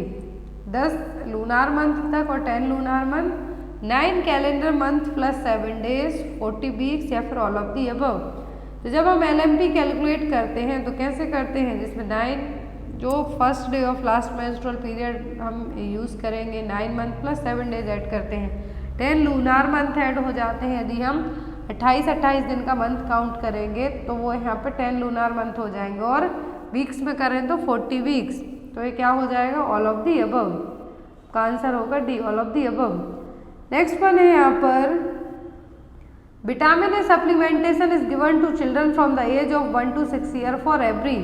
10 लूनार मंथ तक और 10 lunar month, 9 calendar month plus 7 days, 40 weeks या फिर ऑल ऑफ दी अबव। तो जब हम LMP कैलकुलेट करते हैं तो कैसे करते हैं, जिसमें 9 जो first day of last menstrual period हम यूज़ करेंगे, 9 मंथ प्लस 7 डेज ऐड करते हैं, 10 लूनार मंथ ऐड हो जाते हैं। यदि हम 28 दिन का मंथ काउंट करेंगे तो वो यहाँ पे 10 लूनार मंथ हो जाएंगे, और वीक्स में करें तो 40 वीक्स, तो ये क्या हो जाएगा, ऑल ऑफ दी अबव। का आंसर होगा D, all of the above. Next one है यहाँ पर vitamin A supplementation is given to children from the age of 1 to 6 year for every.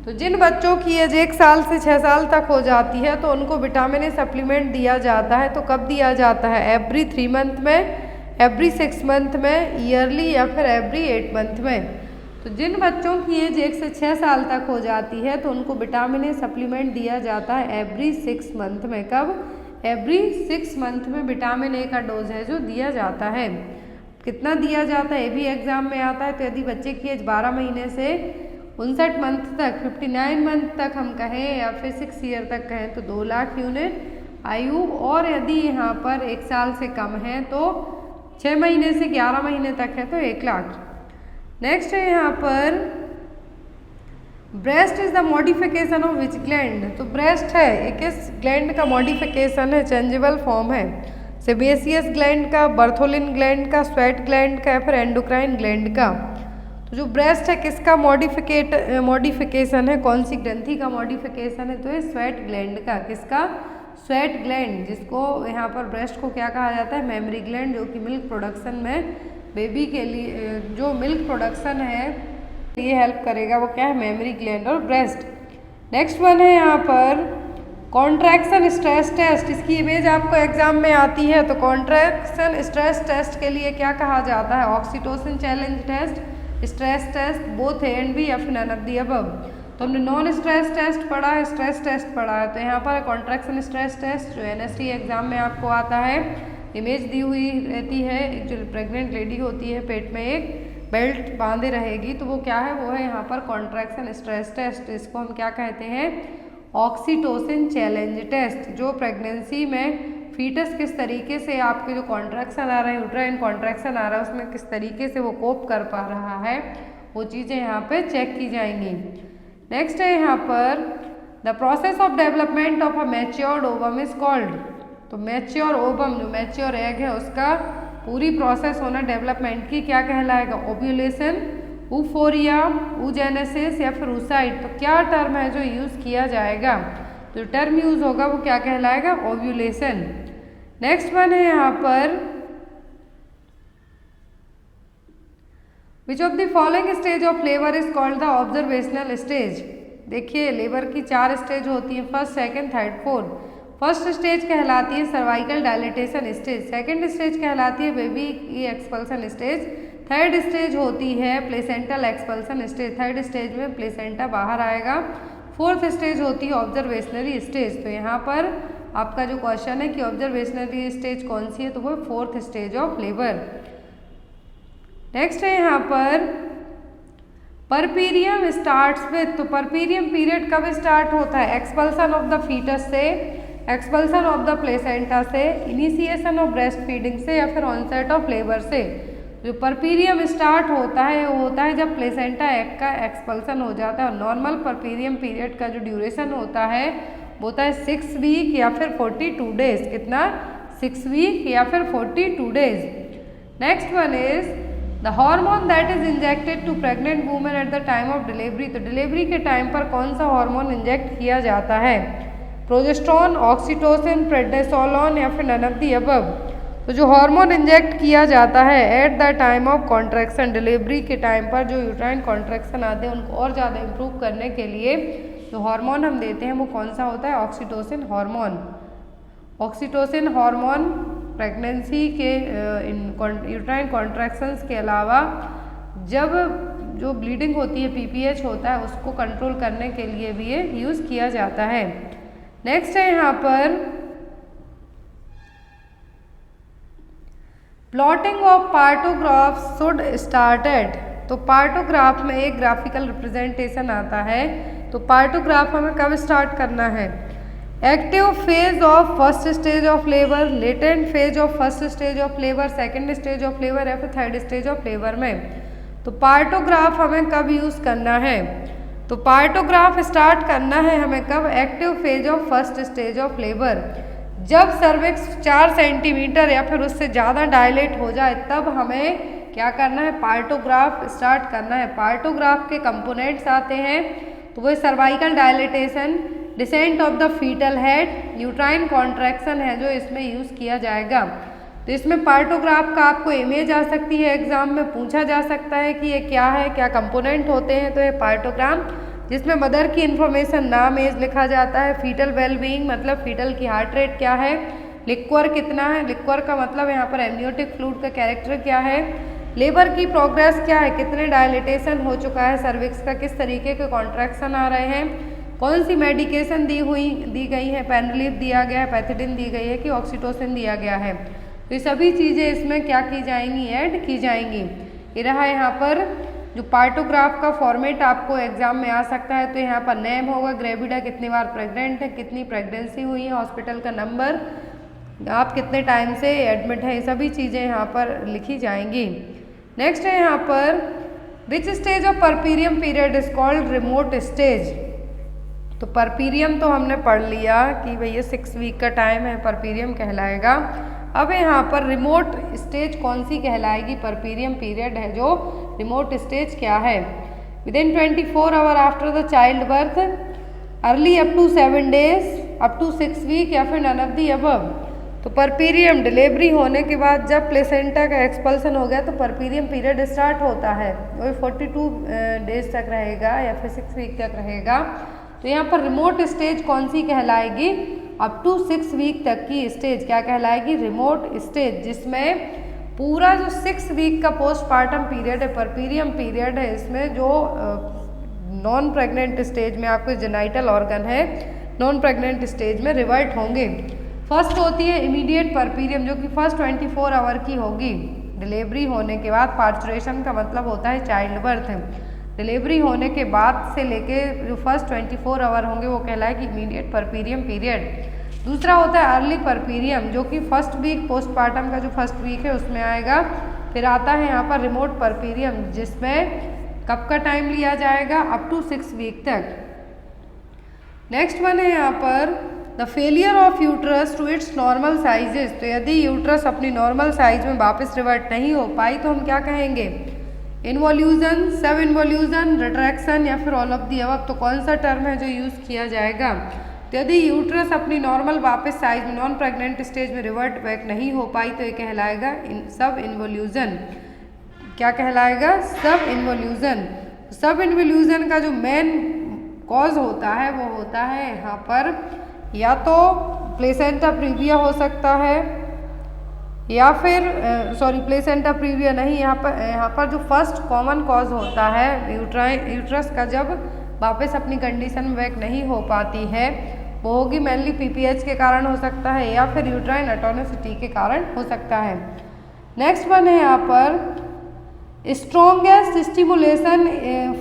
तो जिन बच्चों की एज 1 साल से 6 साल तक हो जाती है तो उनको विटामिन ए सप्लीमेंट दिया जाता है। तो कब दिया जाता है, एवरी 3 मंथ में, एवरी 6 मंथ में, ईयरली या फिर एवरी 8 मंथ में। तो जिन बच्चों की एज 1 से 6 साल तक हो जाती है तो उनको विटामिन ए सप्लीमेंट दिया जाता है एवरी 6 मंथ में। कब, एवरी 6 मंथ में विटामिन ए का डोज है जो दिया जाता है। कितना दिया जाता है ये भी एग्जाम में आता है। तो यदि बच्चे की एज 12 महीने से 59 मंथ तक, 59 मंथ तक हम कहें या फिर 6 ईयर तक कहें तो 2 लाख यूनिट आयु, और यदि यहाँ पर 1 साल से कम है तो 6 महीने से 11 महीने तक है तो 1 लाख। नेक्स्ट है यहाँ पर breast is the modification of which gland. तो ब्रेस्ट है ये किस ग्लैंड का मॉडिफिकेशन है, चेंजेबल फॉर्म है, सेबेसियस ग्लैंड का, बर्थोलिन ग्लैंड का, स्वेट ग्लैंड का या फिर एंडोक्राइन ग्लैंड का। तो जो ब्रेस्ट है किसका मॉडिफिकेशन है, कौन सी ग्रंथि का मॉडिफिकेशन है, तो ये स्वेट ग्लैंड का। किसका, स्वेट ग्लैंड, जिसको यहाँ पर ब्रेस्ट को क्या कहा जाता है, मेमरी ग्लैंड, जो कि मिल्क प्रोडक्शन में बेबी के लिए जो मिल्क प्रोडक्शन है ये हेल्प करेगा, वो क्या है, मेमरी ग्लैंड और ब्रेस्ट। नेक्स्ट वन है यहाँ पर कॉन्ट्रैक्शन स्ट्रेस टेस्ट। इसकी इमेज आपको एग्जाम में आती है। तो कॉन्ट्रैक्शन स्ट्रेस टेस्ट के लिए क्या कहा जाता है, oxytocin challenge test, stress test, both A and B या फिर नन ऑफ द अबव। तो हमने नॉन स्ट्रेस टेस्ट पढ़ा है, स्ट्रेस टेस्ट पढ़ा है। तो यहाँ पर कॉन्ट्रैक्शन स्ट्रेस टेस्ट जो NST एग्जाम में आपको आता है, इमेज दी हुई रहती है, एक जो प्रेग्नेंट लेडी होती है पेट में एक बेल्ट बांधे रहेगी, तो वो क्या है, वो है यहाँ पर कॉन्ट्रैक्शन स्ट्रेस टेस्ट। इसको हम क्या कहते हैं, ऑक्सीटोसिन चैलेंज टेस्ट, जो प्रेगनेंसी में फीटस किस तरीके से आपके जो कॉन्ट्रैक्शन आ रहे हैं, यूट्राइन कॉन्ट्रैक्शन आ रहा है, उसमें किस तरीके से वो कोप कर पा रहा है, वो चीज़ें यहाँ पे चेक की जाएंगी। नेक्स्ट है यहाँ पर the process of development of a matured ovum is called. तो मैच्योर ओवम, जो मैच्योर एग है, उसका पूरी प्रोसेस होना डेवलपमेंट की क्या कहलाएगा, ओव्यूलेशन, ऊफोरिया, ऊजेनेसिस या फिर ऊसाइड। तो क्या टर्म है जो यूज़ किया जाएगा, जो टर्म यूज होगा वो क्या कहलाएगा, ओव्यूलेशन। नेक्स्ट वन है यहाँ पर विच of the following stage of labour is called the observational stage. देखिए लेबर की 4 स्टेज होती है, first, second, third, fourth. First stage कहलाती है cervical dilatation stage, second stage कहलाती है बेबी की एक्सपल्सन स्टेज, थर्ड स्टेज होती है placental expulsion stage, third stage में प्लेसेंटा बाहर आएगा, फोर्थ स्टेज होती है ऑब्जर्वेशनरी स्टेज। तो यहाँ पर आपका जो क्वेश्चन है कि ऑब्जर्वेशनरी स्टेज कौन सी है, तो वो fourth stage of labour. Next है यहाँ पर परपीरियम स्टार्ट्स विथ। तो परपीरियम पीरियड कब स्टार्ट होता है, एक्सपल्सन ऑफ द फीटस से, एक्सपल्सन ऑफ द प्लेसेंटा से, इनिशिएशन ऑफ ब्रेस्ट फीडिंग से या फिर ऑनसेट ऑफ लेबर से। जो परपीरियम स्टार्ट होता है वो होता है जब प्लेसेंटा एग का एक्सपल्सन हो जाता है। और नॉर्मल परपीरियम पीरियड का जो ड्यूरेशन होता है वो होता है 6 वीक या फिर 42 डेज। कितना? 6 वीक या फिर 42 days. Next one is the hormone that is injected to pregnant women at the time of delivery. तो डिलीवरी के टाइम पर कौन सा हार्मोन इंजेक्ट किया जाता है? प्रोजेस्टेरोन, ऑक्सीटोसिन, प्रेडनिसोलोन या फिर नन ऑफ द अबव। तो जो हार्मोन इंजेक्ट किया जाता है eight the time of contraction, delivery के टाइम पर जो यूट्राइन कॉन्ट्रैक्शन आते हैं उनको और ज़्यादा इम्प्रूव करने के लिए जो हार्मोन हम देते हैं वो कौन सा होता है? Oxytocin hormone. Oxytocin hormone pregnancy के यूट्राइन कॉन्ट्रैक्शंस के अलावा जब जो ब्लीडिंग होती है, पीपीएच होता है, उसको कंट्रोल करने के लिए भी ये यूज़ किया जाता है। नेक्स्ट है यहाँ पर plotting of partograph should started. तो पार्टोग्राफ में एक ग्राफिकल रिप्रेजेंटेशन आता है। तो पार्टोग्राफ हमें कब स्टार्ट करना है? Active phase of first stage of labour, latent phase of first stage of labour, second stage of labour या फिर थर्ड स्टेज ऑफ लेबर में। तो पार्टोग्राफ हमें कब यूज़ करना है? तो पार्टोग्राफ स्टार्ट करना है हमें कब? Active phase of first stage of labour. जब सर्विक्स 4 सेंटीमीटर या फिर उससे ज़्यादा डायलेट हो जाए तब हमें क्या करना है? पार्टोग्राफ स्टार्ट करना है। पार्टोग्राफ के कंपोनेंट्स आते हैं तो वो cervical dilatation, descent of the fetal head, uterine contraction है जो इसमें यूज़ किया जाएगा। तो इसमें पार्टोग्राफ का आपको इमेज आ सकती है, एग्जाम में पूछा जा सकता है कि ये क्या है, क्या कंपोनेंट होते हैं। तो ये पार्टोग्राम जिसमें मदर की इन्फॉर्मेशन, नाम, एज लिखा जाता है, फीटल वेलबींग मतलब फीटल की हार्ट रेट क्या है, लिक्वर कितना है, लिक्वर का मतलब यहाँ पर एमनियोटिक फ्लूइड का कैरेक्टर क्या है, लेबर की प्रोग्रेस क्या है, कितने डायलिटेशन हो चुका है सर्विक्स का, किस तरीके के कॉन्ट्रैक्शन आ रहे हैं, कौन सी मेडिकेशन दी गई है, पेनरिलीफ दिया गया है, पैथिडिन दी गई है कि ऑक्सीटोसिन दिया गया है। तो ये सभी चीज़ें इसमें क्या की जाएंगी? ऐड की जाएंगी। ये रहा यहाँ पर जो पार्टोग्राफ का फॉर्मेट आपको एग्जाम में आ सकता है। तो यहाँ पर नेम होगा, ग्रेविडा कितनी बार प्रेग्नेंट है, कितनी प्रेगनेंसी हुई है, हॉस्पिटल का नंबर, आप कितने टाइम से एडमिट है, ये सभी चीज़ें यहाँ पर लिखी जाएंगी। नेक्स्ट है यहाँ पर which stage of puerperium period is called remote stage. तो परपीरियम तो हमने पढ़ लिया कि भैया 6 वीक का टाइम है, परपीरियम कहलाएगा। अब यहाँ पर रिमोट स्टेज कौन सी कहलाएगी? परपीरियम पीरियड है जो रिमोट स्टेज क्या है? Within 24 hour after the child birth, early up to 7 days, up to 6 week या फिर नन ऑफ द अबव। तो परपीरियम डिलीवरी होने के बाद जब प्लेसेंटा का एक्सपल्सन हो गया तो परपीरियम पीरियड स्टार्ट होता है, वही 42 डेज तक रहेगा या फिर 6 वीक तक रहेगा। तो यहाँ पर रिमोट स्टेज कौन सी कहलाएगी? अप टू 6 वीक तक की स्टेज क्या कहलाएगी? रिमोट स्टेज, जिसमें पूरा जो 6 वीक का पोस्टपार्टम पीरियड है, परपीरियम पीरियड है, इसमें जो नॉन प्रेग्नेंट स्टेज में आपके जेनाइटल ऑर्गन है, नॉन प्रेग्नेंट स्टेज में रिवर्ट होंगे। फर्स्ट होती है इमीडिएट परपीरियम जो कि फर्स्ट 24 आवर की होगी डिलीवरी होने के बाद। पार्चुरेशन का मतलब होता है चाइल्ड बर्थ। डिलीवरी होने के बाद से लेके जो फर्स्ट 24 आवर होंगे वो कहलाएगी इमीडिएट परपीरियम पीरियड। दूसरा होता है अर्ली परपीरियम जो कि फर्स्ट वीक पोस्टपार्टम का जो फर्स्ट वीक है उसमें आएगा। फिर आता है यहाँ पर रिमोट परपीरियम जिसमें कब का टाइम लिया जाएगा? अप टू 6 वीक तक। नेक्स्ट वन है यहाँ पर the failure of uterus to its normal sizes. तो यदि यूट्रस अपनी नॉर्मल साइज में वापस रिवर्ट नहीं हो पाई तो हम क्या कहेंगे? इन्वोल्यूजन, सब इन्वोल्यूजन, रिट्रैक्शन या फिर ऑल ऑफ दी अबव। तो कौन सा टर्म है जो यूज़ किया जाएगा? तो यदि यूट्रस अपनी नॉर्मल वापस साइज में नॉन प्रेग्नेंट स्टेज में रिवर्ट बैक नहीं हो पाई तो ये कहलाएगा सब इन्वोल्यूजन। क्या कहलाएगा? सब इन्वोल्यूजन। सब इन्वोल्यूजन का जो मेन कॉज होता है वो होता है यहाँ पर या तो प्लेसेंटा प्रीविया हो सकता है या फिर प्लेसेंटा प्रीविया नहीं, यहाँ पर जो फर्स्ट कॉमन कॉज होता है यूट्रस का जब वापस अपनी कंडीशन में बैक नहीं हो पाती है वो होगी मेनली पीपीएच के कारण हो सकता है या फिर यूट्राइन एटोनिसिटी के कारण हो सकता है। नेक्स्ट वन है यहाँ पर strongest stimulation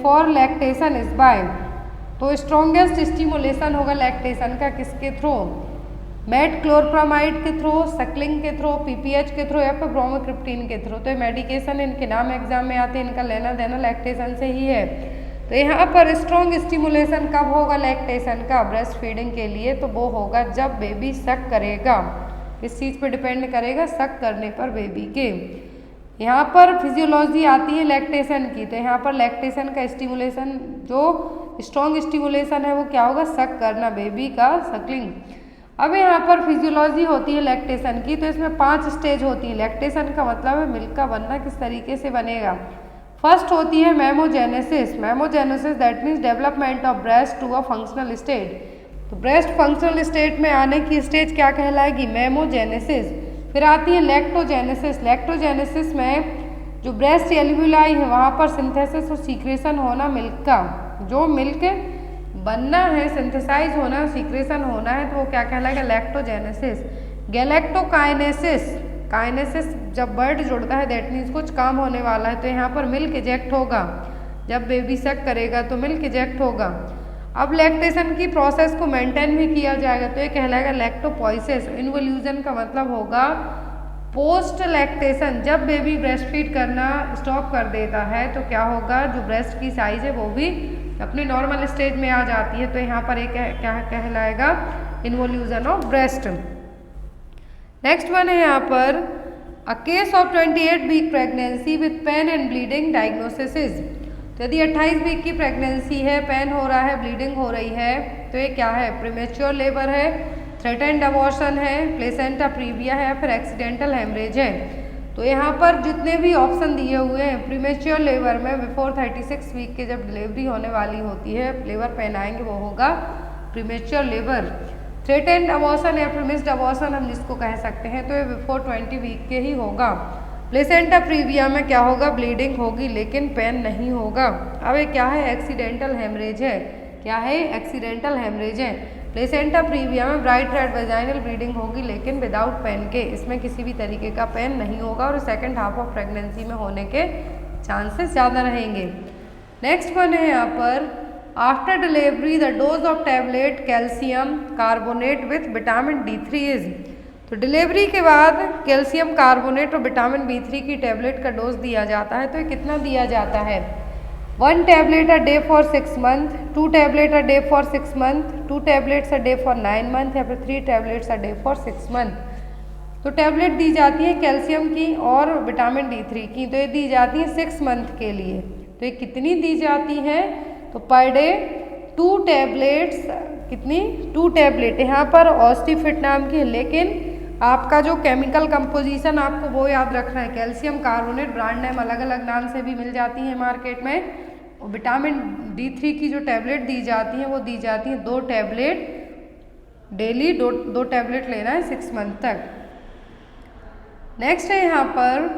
for lactation is by. तो स्ट्रॉन्गेस्ट स्टिमुलेशन होगा लैक्टेशन का किसके थ्रू? मेट क्लोरप्रामाइड के थ्रू, सकलिंग के थ्रू, पीपीएच के थ्रू या फिर ब्रोमोक्रिप्टीन के थ्रू। तो ये मेडिकेशन इनके नाम एग्जाम में आते हैं, इनका लेना देना लैक्टेशन से ही है। तो यहाँ पर स्ट्रॉन्ग स्टिमुलेशन कब होगा लैक्टेशन का ब्रेस्ट फीडिंग के लिए, तो वो होगा जब बेबी सक करेगा। किस चीज़ पे डिपेंड करेगा, सक करने पर बेबी के। यहाँ पर फिजियोलॉजी आती है लैक्टेशन की, तो यहाँ पर लैक्टेशन का स्टिमुलेशन जो स्ट्रॉन्ग स्टिमुलेशन है वो क्या होगा, सक करना बेबी का, सकलिंग। अब यहाँ पर फिजियोलॉजी होती है लैक्टेशन की, तो इसमें 5 स्टेज होती है। लैक्टेशन का मतलब है मिल्क का बनना किस तरीके से बनेगा। फर्स्ट होती है mammogenesis. Mammogenesis that means development of breast to a functional state. तो ब्रेस्ट फंक्शनल स्टेट में आने की स्टेज क्या कहलाएगी, मेमोजेनेसिस। फिर आती है लैक्टोजेनेसिस। लैक्टोजेनेसिस में जो ब्रेस्ट एल्वियोलाई है वहाँ पर सिंथेसिस और सीक्रेशन होना मिल्क का, जो मिल्क बनना है, सिंथेसाइज होना, सीक्रेशन होना है, तो वो क्या कहलाएगा, लैक्टोजेनेसिस। गैलेक्टोकाइनेसिस, काइनेसिस जब वर्ड जुड़ता है दैट मीन्स कुछ काम होने वाला है, तो यहाँ पर मिल्क इजेक्ट होगा। जब बेबी सक करेगा तो मिल्क इजेक्ट होगा। अब लैक्टेशन की प्रोसेस को मेंटेन भी किया जाएगा, तो ये कहलाएगा लैक्टोपोइसिस। इन्वोल्यूशन का मतलब होगा पोस्ट लैक्टेशन। जब बेबी ब्रेस्ट फीड करना स्टॉप कर देता है तो क्या होगा, जो ब्रेस्ट की साइज है वो भी अपनी नॉर्मल स्टेज में आ जाती है, तो यहाँ पर एक क्या कहलाएगा, involution of breast. Next one है यहाँ पर a case of 28 week pregnancy with pain and bleeding diagnosis is. तो यदि 28 वीक की प्रेगनेंसी है, पेन हो रहा है, ब्लीडिंग हो रही है, तो ये क्या है, प्रीमेच्योर लेबर है, थ्रेटेंड अबॉर्शन है, प्लेसेंटा प्रीविया है, फिर एक्सीडेंटल हेमरेज है। तो यहाँ पर जितने भी ऑप्शन दिए हुए हैं, प्रीमेच्योर लेबर में बिफोर 36 वीक के जब डिलीवरी होने वाली होती है, लेबर पेन आएंगे, वो होगा प्रीमेच्योर लेबर। थ्रेटेंड अबॉर्शन या फिर मिस्ड अबॉर्शन हम जिसको कह सकते हैं, तो ये बिफोर 20 वीक के ही होगा। प्लेसेंटा प्रीविया में क्या होगा, ब्लीडिंग होगी लेकिन पेन नहीं होगा। अब ये क्या है, एक्सीडेंटल हेमरेज है। क्या है, एक्सीडेंटल हेमरेज है। प्लेसेंटा प्रीविया में ब्राइट रेड वेजाइनल ब्लीडिंग होगी लेकिन विदाउट पेन के, इसमें किसी भी तरीके का पेन नहीं होगा और सेकेंड हाफ ऑफ प्रेगनेंसी में होने के चांसेस ज़्यादा रहेंगे। नेक्स्ट वन है यहाँ पर after delivery the dose of tablet calcium carbonate with vitamin D3 is. तो डिलीवरी के बाद कैल्शियम कार्बोनेट और विटामिन B3 की टैबलेट का डोज दिया जाता है, तो ये कितना दिया जाता है, 1 tablet a day for 6 months, 2 tablet a day for 6 months, 2 tablets a day for 9 months या फिर 3 tablets a day for 6 months। तो टैबलेट दी जाती है कैल्शियम की और विटामिन D3 की, तो ये दी जाती है 6 मंथ के लिए। तो ये कितनी दी जाती है, तो पर डे 2 टैबलेट्स, कितनी, 2 टैबलेट। यहाँ पर ऑस्टिफिट नाम की है, लेकिन आपका जो केमिकल कंपोजिशन आपको वो याद रखना है। कैल्शियम कार्बोनेट ब्रांड नेम अलग अलग नाम से भी मिल जाती है मार्केट में। और विटामिन D3 की जो टैबलेट दी जाती है वो दी जाती है 2 टैबलेट डेली, 2 टैबलेट लेना है 6 मंथ तक। नेक्स्ट है यहाँ पर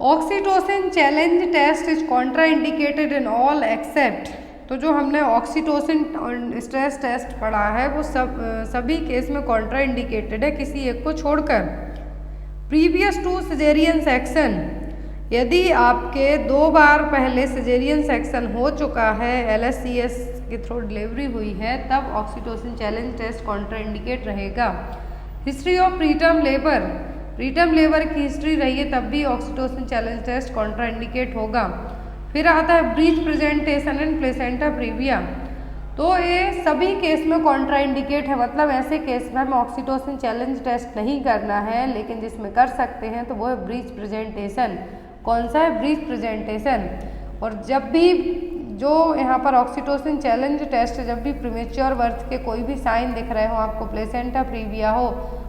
oxytocin challenge test is contraindicated in all except. तो जो हमने ऑक्सीटोसिन स्ट्रेस टेस्ट पढ़ा है वो सभी केस में कॉन्ट्रा इंडिकेटेड है, किसी एक को छोड़कर। प्रीवियस टू सिजेरियन सेक्शन, यदि आपके 2 बार पहले सिजेरियन सेक्शन हो चुका है, LSCS के थ्रू डिलीवरी हुई है, तब oxytocin challenge test contra indicate रहेगा। History of preterm labour, preterm labour की हिस्ट्री रही है तब भी oxytocin challenge test contra indicate होगा। फिर आता है breech presentation and placenta previa. तो ये सभी केस में कॉन्ट्रा इंडिकेट है, मतलब ऐसे केस में हमें ऑक्सीटोसिन चैलेंज टेस्ट नहीं करना है, लेकिन जिसमें कर सकते हैं तो वो है ब्रीच प्रेजेंटेशन। कौन सा है, ब्रीच प्रेजेंटेशन। और जब भी जो यहाँ पर ऑक्सीटोसिन चैलेंज टेस्ट, जब भी प्रीमेच्योर बर्थ के कोई भी साइन दिख रहे हो आपको, प्लेसेंटा प्रीविया हो,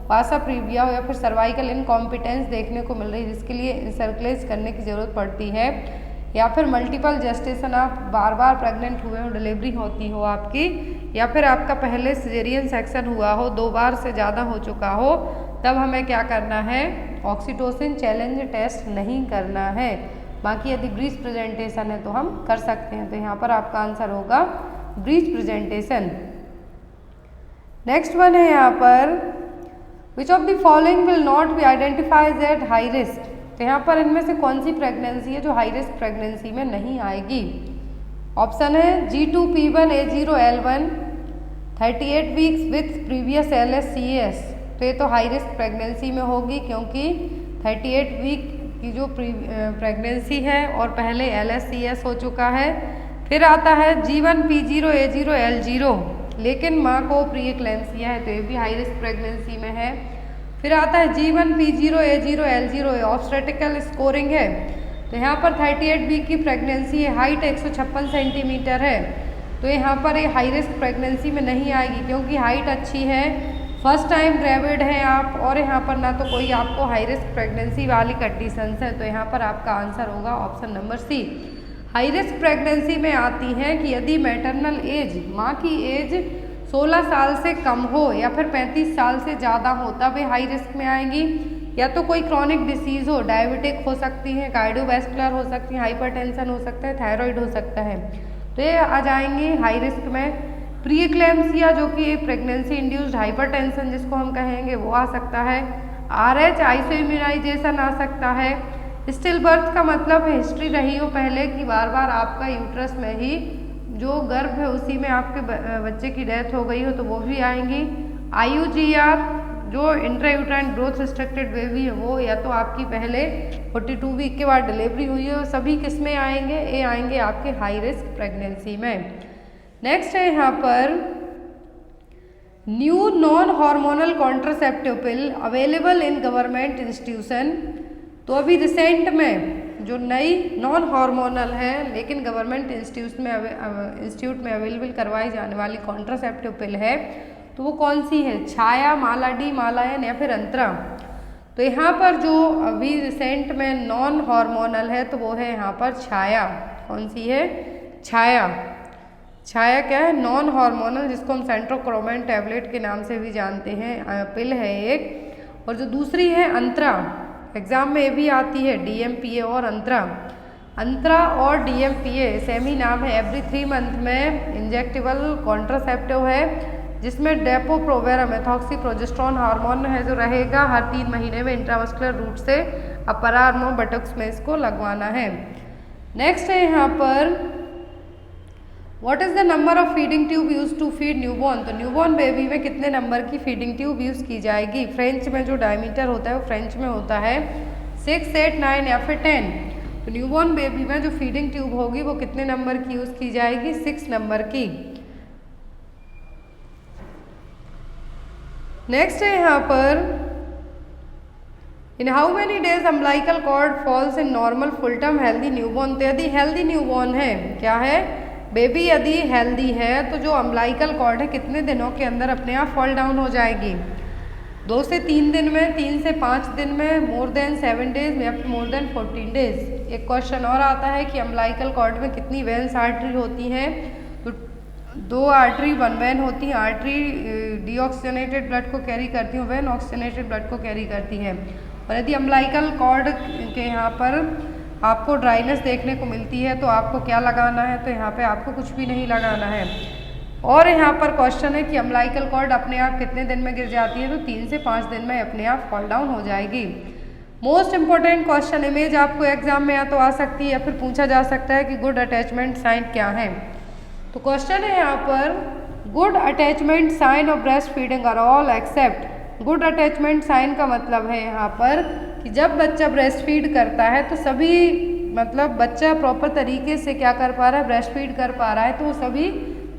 वासा प्रीविया हो या फिर सर्वाइकल इनकॉम्पिटेंस देखने को मिल रही है जिसके लिए इंसर्कुलेज करने की ज़रूरत पड़ती है, या फिर मल्टीपल जेस्टेशन, आप बार बार प्रेग्नेंट हुए हो, डिलीवरी होती हो आपकी, या फिर आपका पहले सिजेरियन सेक्शन हुआ हो, 2 बार से ज़्यादा हो चुका हो, तब हमें क्या करना है, ऑक्सीटोसिन चैलेंज टेस्ट नहीं करना है। बाकी यदि ब्रीच प्रेजेंटेशन है तो हम कर सकते हैं। तो यहाँ पर आपका आंसर होगा ब्रीच प्रेजेंटेशन। नेक्स्ट वन है यहाँ पर विच of the following will not be identified at high risk. तो यहाँ पर इनमें से कौन सी प्रेगनेंसी है जो हाई रिस्क प्रेगनेंसी में नहीं आएगी। ऑप्शन है G2P1A0L1, 38 weeks with previous LS/CS, तो ये तो हाई रिस्क प्रेगनेंसी में होगी क्योंकि 38 वीक की जो प्रेगनेंसी है और पहले LS/CS हो चुका है। फिर आता है G1 P0 A0 L0, लेकिन माँ को प्री एक्लेम्सिया है तो ये भी हाई रिस्क प्रेगनेंसी में है। फिर आता है G1 P0 A0 L0, obstetrical scoring है, तो यहाँ पर 38 वीक की प्रेगनेंसी है, हाइट 156 सेंटीमीटर है, तो यहाँ पर ये हाई रिस्क प्रेगनेंसी में नहीं आएगी क्योंकि हाइट अच्छी है, फर्स्ट टाइम ग्रेविड हैं आप, और यहाँ पर ना तो कोई आपको हाई रिस्क प्रेगनेंसी वाली कंडीशंस है, तो यहाँ पर आपका आंसर होगा option number C. High risk pregnancy में आती हैं कि यदि मैटरनल एज, माँ की एज 16 साल से कम हो या फिर 35 साल से ज़्यादा हो तब ये हाई रिस्क में आएंगी, या तो कोई क्रॉनिक डिसीज हो, डायबिटिक हो सकती है, कार्डियोवैस्कुलर हो सकती है, हाइपरटेंशन हो सकता है, थायराइड हो सकता है, तो ये आ जाएंगे हाई रिस्क में। प्री एक्लेम्सिया जो कि प्रेगनेंसी इंड्यूस्ड हाइपरटेंशन जिसको हम कहेंगे वो आ सकता है। RH आइसो इम्यूनाइजेशन आ सकता है। स्टिल बर्थ का मतलब है हिस्ट्री रही हो पहले कि बार बार आपका यूट्रस में ही जो गर्भ है उसी में आपके बच्चे की डेथ हो गई हो तो वो भी आएंगी। IUGR जो इंट्रायूट्राइन ग्रोथ रिस्ट्रिक्टेड बेबी है वो, या तो आपकी पहले 42 वीक के बाद डिलीवरी हुई है, सभी किस में आएंगे, ये आएंगे आपके हाई रिस्क प्रेगनेंसी में। नेक्स्ट है यहाँ पर new non hormonal contraceptive pill available in government institution, तो अभी रिसेंट में जो नई नॉन हार्मोनल है लेकिन गवर्नमेंट इंस्टीट्यूट में अवेलेबल करवाई जाने वाली कॉन्ट्रासेप्टिव पिल है तो वो कौन सी है, छाया, माला डी, मालायन या फिर अंतरा। तो यहाँ पर जो अभी रिसेंट में नॉन हार्मोनल है तो वो है यहाँ पर छाया। कौन सी है, छाया। छाया क्या है, नॉन हार्मोनल, जिसको हम सेंट्रोक्रोमेन टैबलेट के नाम से भी जानते हैं, पिल है एक। और जो दूसरी है अंतरा, एग्जाम में ये भी आती है, DMPA और अंतरा। अंतरा और DMPA सेम ही नाम है, एवरी 3 मंथ में इंजेक्टेबल कॉन्ट्रासेप्टिव है जिसमें डेपो-प्रोवेरा मेथॉक्सी प्रोजेस्टेरोन हार्मोन है जो रहेगा हर 3 महीने में इंट्रामस्कुलर रूट से अपर आर्म और बटक्स में इसको लगवाना है। नेक्स्ट है यहाँ पर what is the number of feeding tube use to feed newborn, तो न्यूबॉर्न बेबी में कितने नंबर की फीडिंग ट्यूब यूज की जाएगी। फ्रेंच में जो डायमीटर होता है वो फ्रेंच में होता है 6, 8, 9 या फिर 10, तो न्यूबॉर्न बेबी में जो फीडिंग ट्यूब होगी वो कितने नंबर की यूज की जाएगी, 6 नंबर की। नेक्स्ट है यहाँ पर in how many days umbilical cord falls in normal full term healthy newborn, तो यदि हेल्दी न्यूबॉर्न है, क्या है, बेबी यदि हेल्दी है तो जो अम्बिलिकल कॉर्ड है कितने दिनों के अंदर अपने आप फॉल डाउन हो जाएगी, 2 से 3 दिन में, 3 से 5 दिन में, मोर देन 7 डेज या फिर मोर देन 14 डेज। एक क्वेश्चन और आता है कि अम्बिलिकल कॉर्ड में कितनी वेन्स आर्टरी होती हैं, तो 2 आर्टरी 1 वेन होती हैं। आर्टरी डीऑक्सीजनेटेड ब्लड को कैरी करती हैं, वेन ऑक्सीजनेटेड ब्लड को कैरी करती है। और यदि अम्बिलिकल कॉर्ड के यहाँ पर आपको ड्राइनेस देखने को मिलती है तो आपको क्या लगाना है, तो यहाँ पे आपको कुछ भी नहीं लगाना है। और यहाँ पर क्वेश्चन है कि अम्बिलिकल कॉर्ड अपने आप कितने दिन में गिर जाती है, तो 3 से 5 दिन में अपने आप फॉल डाउन हो जाएगी। मोस्ट इंपॉर्टेंट क्वेश्चन इमेज आपको एग्जाम में या तो आ सकती है या फिर पूछा जा सकता है कि गुड अटैचमेंट साइन क्या है। तो क्वेश्चन है यहाँ पर good attachment sign of breast feeding are all except. Good attachment sign का मतलब है यहाँ पर कि जब बच्चा ब्रेस्ट फीड करता है तो सभी, मतलब बच्चा प्रॉपर तरीके से क्या कर पा रहा है, ब्रेस्ट फीड कर पा रहा है, तो वो सभी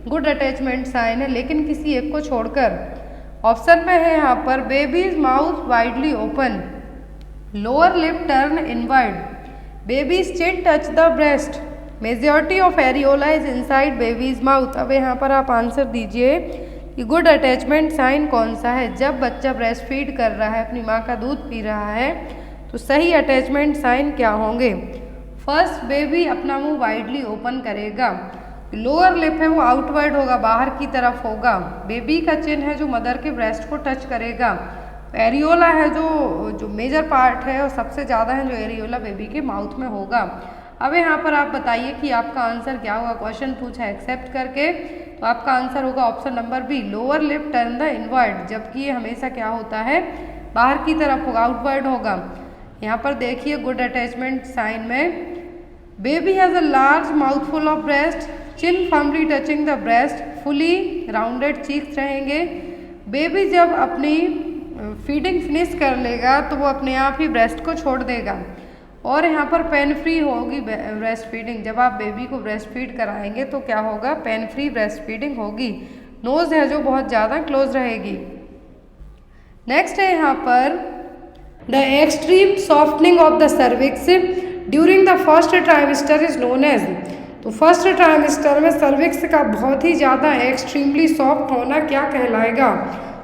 गुड अटैचमेंट साइन है, लेकिन किसी एक को छोड़कर। ऑप्शन में है यहाँ पर babies mouth widely open, lower lip turn inward, babies chin touch the breast, majority of areola is inside babies mouth. अब यहाँ पर आप आंसर दीजिए कि गुड अटैचमेंट साइन कौन सा है। जब बच्चा ब्रेस्ट फीड कर रहा है, अपनी माँ का दूध पी रहा है, तो सही अटैचमेंट साइन क्या होंगे। फर्स्ट, बेबी अपना मुंह वाइडली ओपन करेगा, लोअर लिप है वो आउटवर्ड होगा, बाहर की तरफ होगा, बेबी का चिन है जो मदर के ब्रेस्ट को टच करेगा, एरियोला है जो मेजर पार्ट है और सबसे ज़्यादा है जो एरियोला बेबी के माउथ में होगा। अब यहाँ पर आप बताइए कि आपका आंसर क्या होगा। क्वेश्चन पूछा एक्सेप्ट करके, तो आपका आंसर होगा option number B, lower lip turn the inward, जबकि ये हमेशा क्या होता है, बाहर की तरफ होगा, आउटवर्ड होगा। यहाँ पर देखिए गुड अटैचमेंट साइन में baby has a large mouthful of breast, chin firmly touching the breast, fully rounded cheeks रहेंगे। बेबी जब अपनी फीडिंग फिनिश कर लेगा तो वो अपने आप ही ब्रेस्ट को छोड़ देगा और यहाँ पर पेन फ्री होगी ब्रेस्ट फीडिंग। जब आप बेबी को ब्रेस्ट फीड कराएंगे तो क्या होगा, पेन फ्री ब्रेस्ट फीडिंग होगी। नोज़ है जो बहुत ज़्यादा क्लोज रहेगी। नेक्स्ट है यहाँ पर the extreme softening of the cervix during the first trimester is known as. तो फर्स्ट ट्राइमेस्टर में सर्विक्स का बहुत ही ज़्यादा एक्सट्रीमली सॉफ्ट होना क्या कहलाएगा?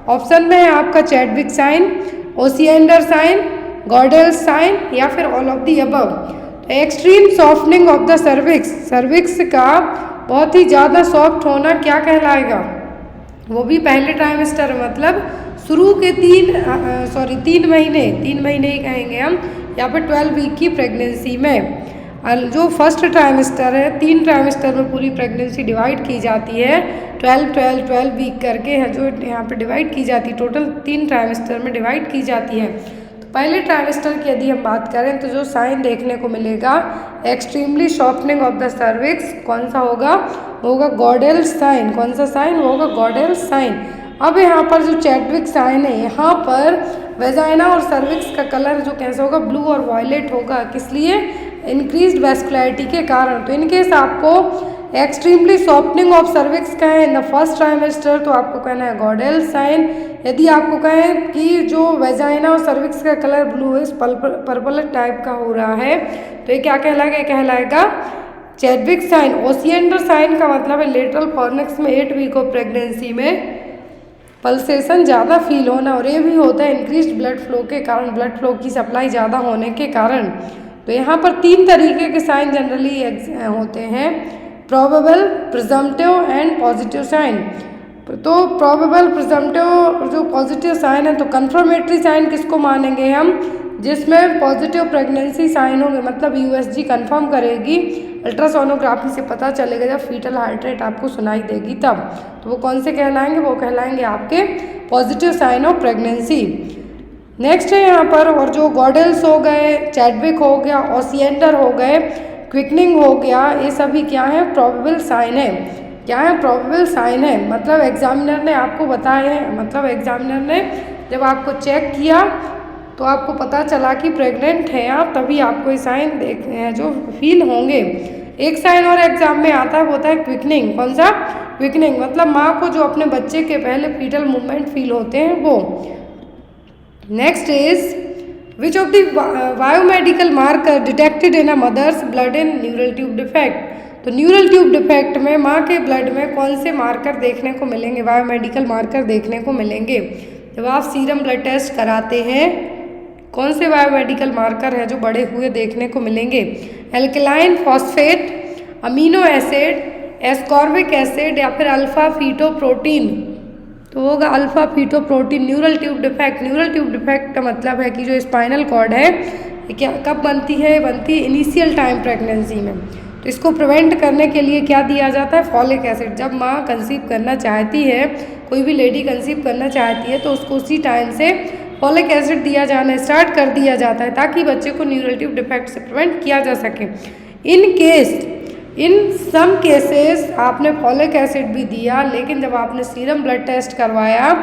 ऑप्शन में है आपका Chadwick sign, Osiander sign, Goodell sign या फिर ऑल ऑफ दी अबव। तो extreme softening of the cervix, cervix का बहुत ही ज़्यादा सॉफ्ट होना क्या कहलाएगा? वो भी पहले ट्राइमेस्टर मतलब शुरू के 3 महीने ही कहेंगे हम, या फिर 12 वीक की प्रेगनेंसी में। जो फर्स्ट ट्राइमेस्टर है, 3 ट्राइमेस्टर में पूरी प्रेगनेंसी डिवाइड की जाती है, 12 वीक करके है जो यहाँ पे डिवाइड की जाती है, टोटल 3 ट्राइमेस्टर में डिवाइड की जाती है। तो पहले ट्राइमेस्टर की यदि हम बात करें तो जो साइन देखने को मिलेगा extremely softening of the cervix, कौन सा होगा? वो होगा गॉर्डेल साइन। कौन सा साइन? वो होगा गॉर्डेल साइन। अब यहाँ पर जो चैडविक साइन है, यहाँ पर वेजाइना और सर्विक्स का कलर जो कैसा होगा, ब्लू और वायलेट होगा। किस लिए? इंक्रीज्ड वैस्कुलरिटी के कारण। तो इनकेस आपको एक्सट्रीमली सॉफ्टनिंग ऑफ सर्विक्स कहें इन द फर्स्ट ट्राइमेस्टर तो आपको कहना है गॉर्डेल साइन। यदि आपको कहें कि जो वेजाइना और सर्विक्स का कलर ब्लू है, पर्पल टाइप का हो रहा है, तो ये क्या कहलाएगा? कहलाएगा चैडविक साइन। ओसिएंडर साइन का मतलब है लेटरल फॉर्निक्स में 8 वीक ऑफ प्रेगनेंसी में पल्सेशन ज़्यादा फील होना, और ये भी होता है इंक्रीज्ड ब्लड फ्लो के कारण, ब्लड फ्लो की सप्लाई ज़्यादा होने के कारण। तो यहाँ पर 3 तरीके के साइन जनरली होते हैं, probable, presumptive and positive sign. तो प्रोबेबल, प्रिजम्पटिव जो पॉजिटिव साइन है, तो कंफर्मेटरी साइन किसको मानेंगे हम? जिसमें पॉजिटिव प्रेगनेंसी साइन होंगे, मतलब यूएसजी कंफर्म करेगी, अल्ट्रासोनोग्राफी से पता चलेगा जब फीटल हार्ट रेट आपको सुनाई देगी तब। तो वो कौन से कहलाएंगे? वो कहलाएंगे आपके positive sign of pregnancy. Next है यहाँ पर, और जो गॉर्डेल्स हो गए, चैडविक हो गया, ओसिएंडर हो गए, क्विकनिंग हो गया, ये सभी क्या है? प्रोबेबल साइन है। क्या है? प्रोबेबल साइन है। मतलब एग्जामिनर ने आपको बताया है, मतलब एग्जामिनर ने जब आपको चेक किया तो आपको पता चला कि प्रेग्नेंट है आप, तभी आपको ये साइन देखने हैं जो फील होंगे। एक साइन और एग्जाम में आता है, वो होता है क्विकनिंग। कौन सा? क्विकनिंग। मतलब माँ को जो अपने बच्चे के पहले फीटल मूवमेंट फील होते हैं वो। Next is which of the biomedical marker detected in a mother's blood in neural tube defect. तो न्यूरल ट्यूब डिफेक्ट में माँ के ब्लड में कौन से मार्कर देखने को मिलेंगे? बायोमेडिकल मार्कर देखने को मिलेंगे। जब आप सीरम ब्लड टेस्ट कराते हैं, कौन से बायोमेडिकल मार्कर है जो बढ़े हुए देखने को मिलेंगे? Alkaline phosphate, amino acid, ascorbic acid या फिर अल्फा फीटोप्रोटीन। तो होगा alpha fetoprotein. Neural tube defect, neural tube defect का मतलब है कि जो स्पाइनल कॉर्ड है ये क्या कब बनती है? बनती है इनिशियल टाइम प्रेगनेंसी में। तो इसको प्रिवेंट करने के लिए क्या दिया जाता है? Folic acid. जब माँ कंसीव करना चाहती है, कोई भी लेडी कंसीव करना चाहती है, तो उसको उसी टाइम से फॉलिक एसिड दिया जाना स्टार्ट कर दिया जाता है ताकि बच्चे को न्यूरल ट्यूब डिफेक्ट से प्रिवेंट किया जा सके। इन सम केसेस आपने फॉलिक एसिड भी दिया, लेकिन जब आपने सीरम ब्लड टेस्ट करवाया,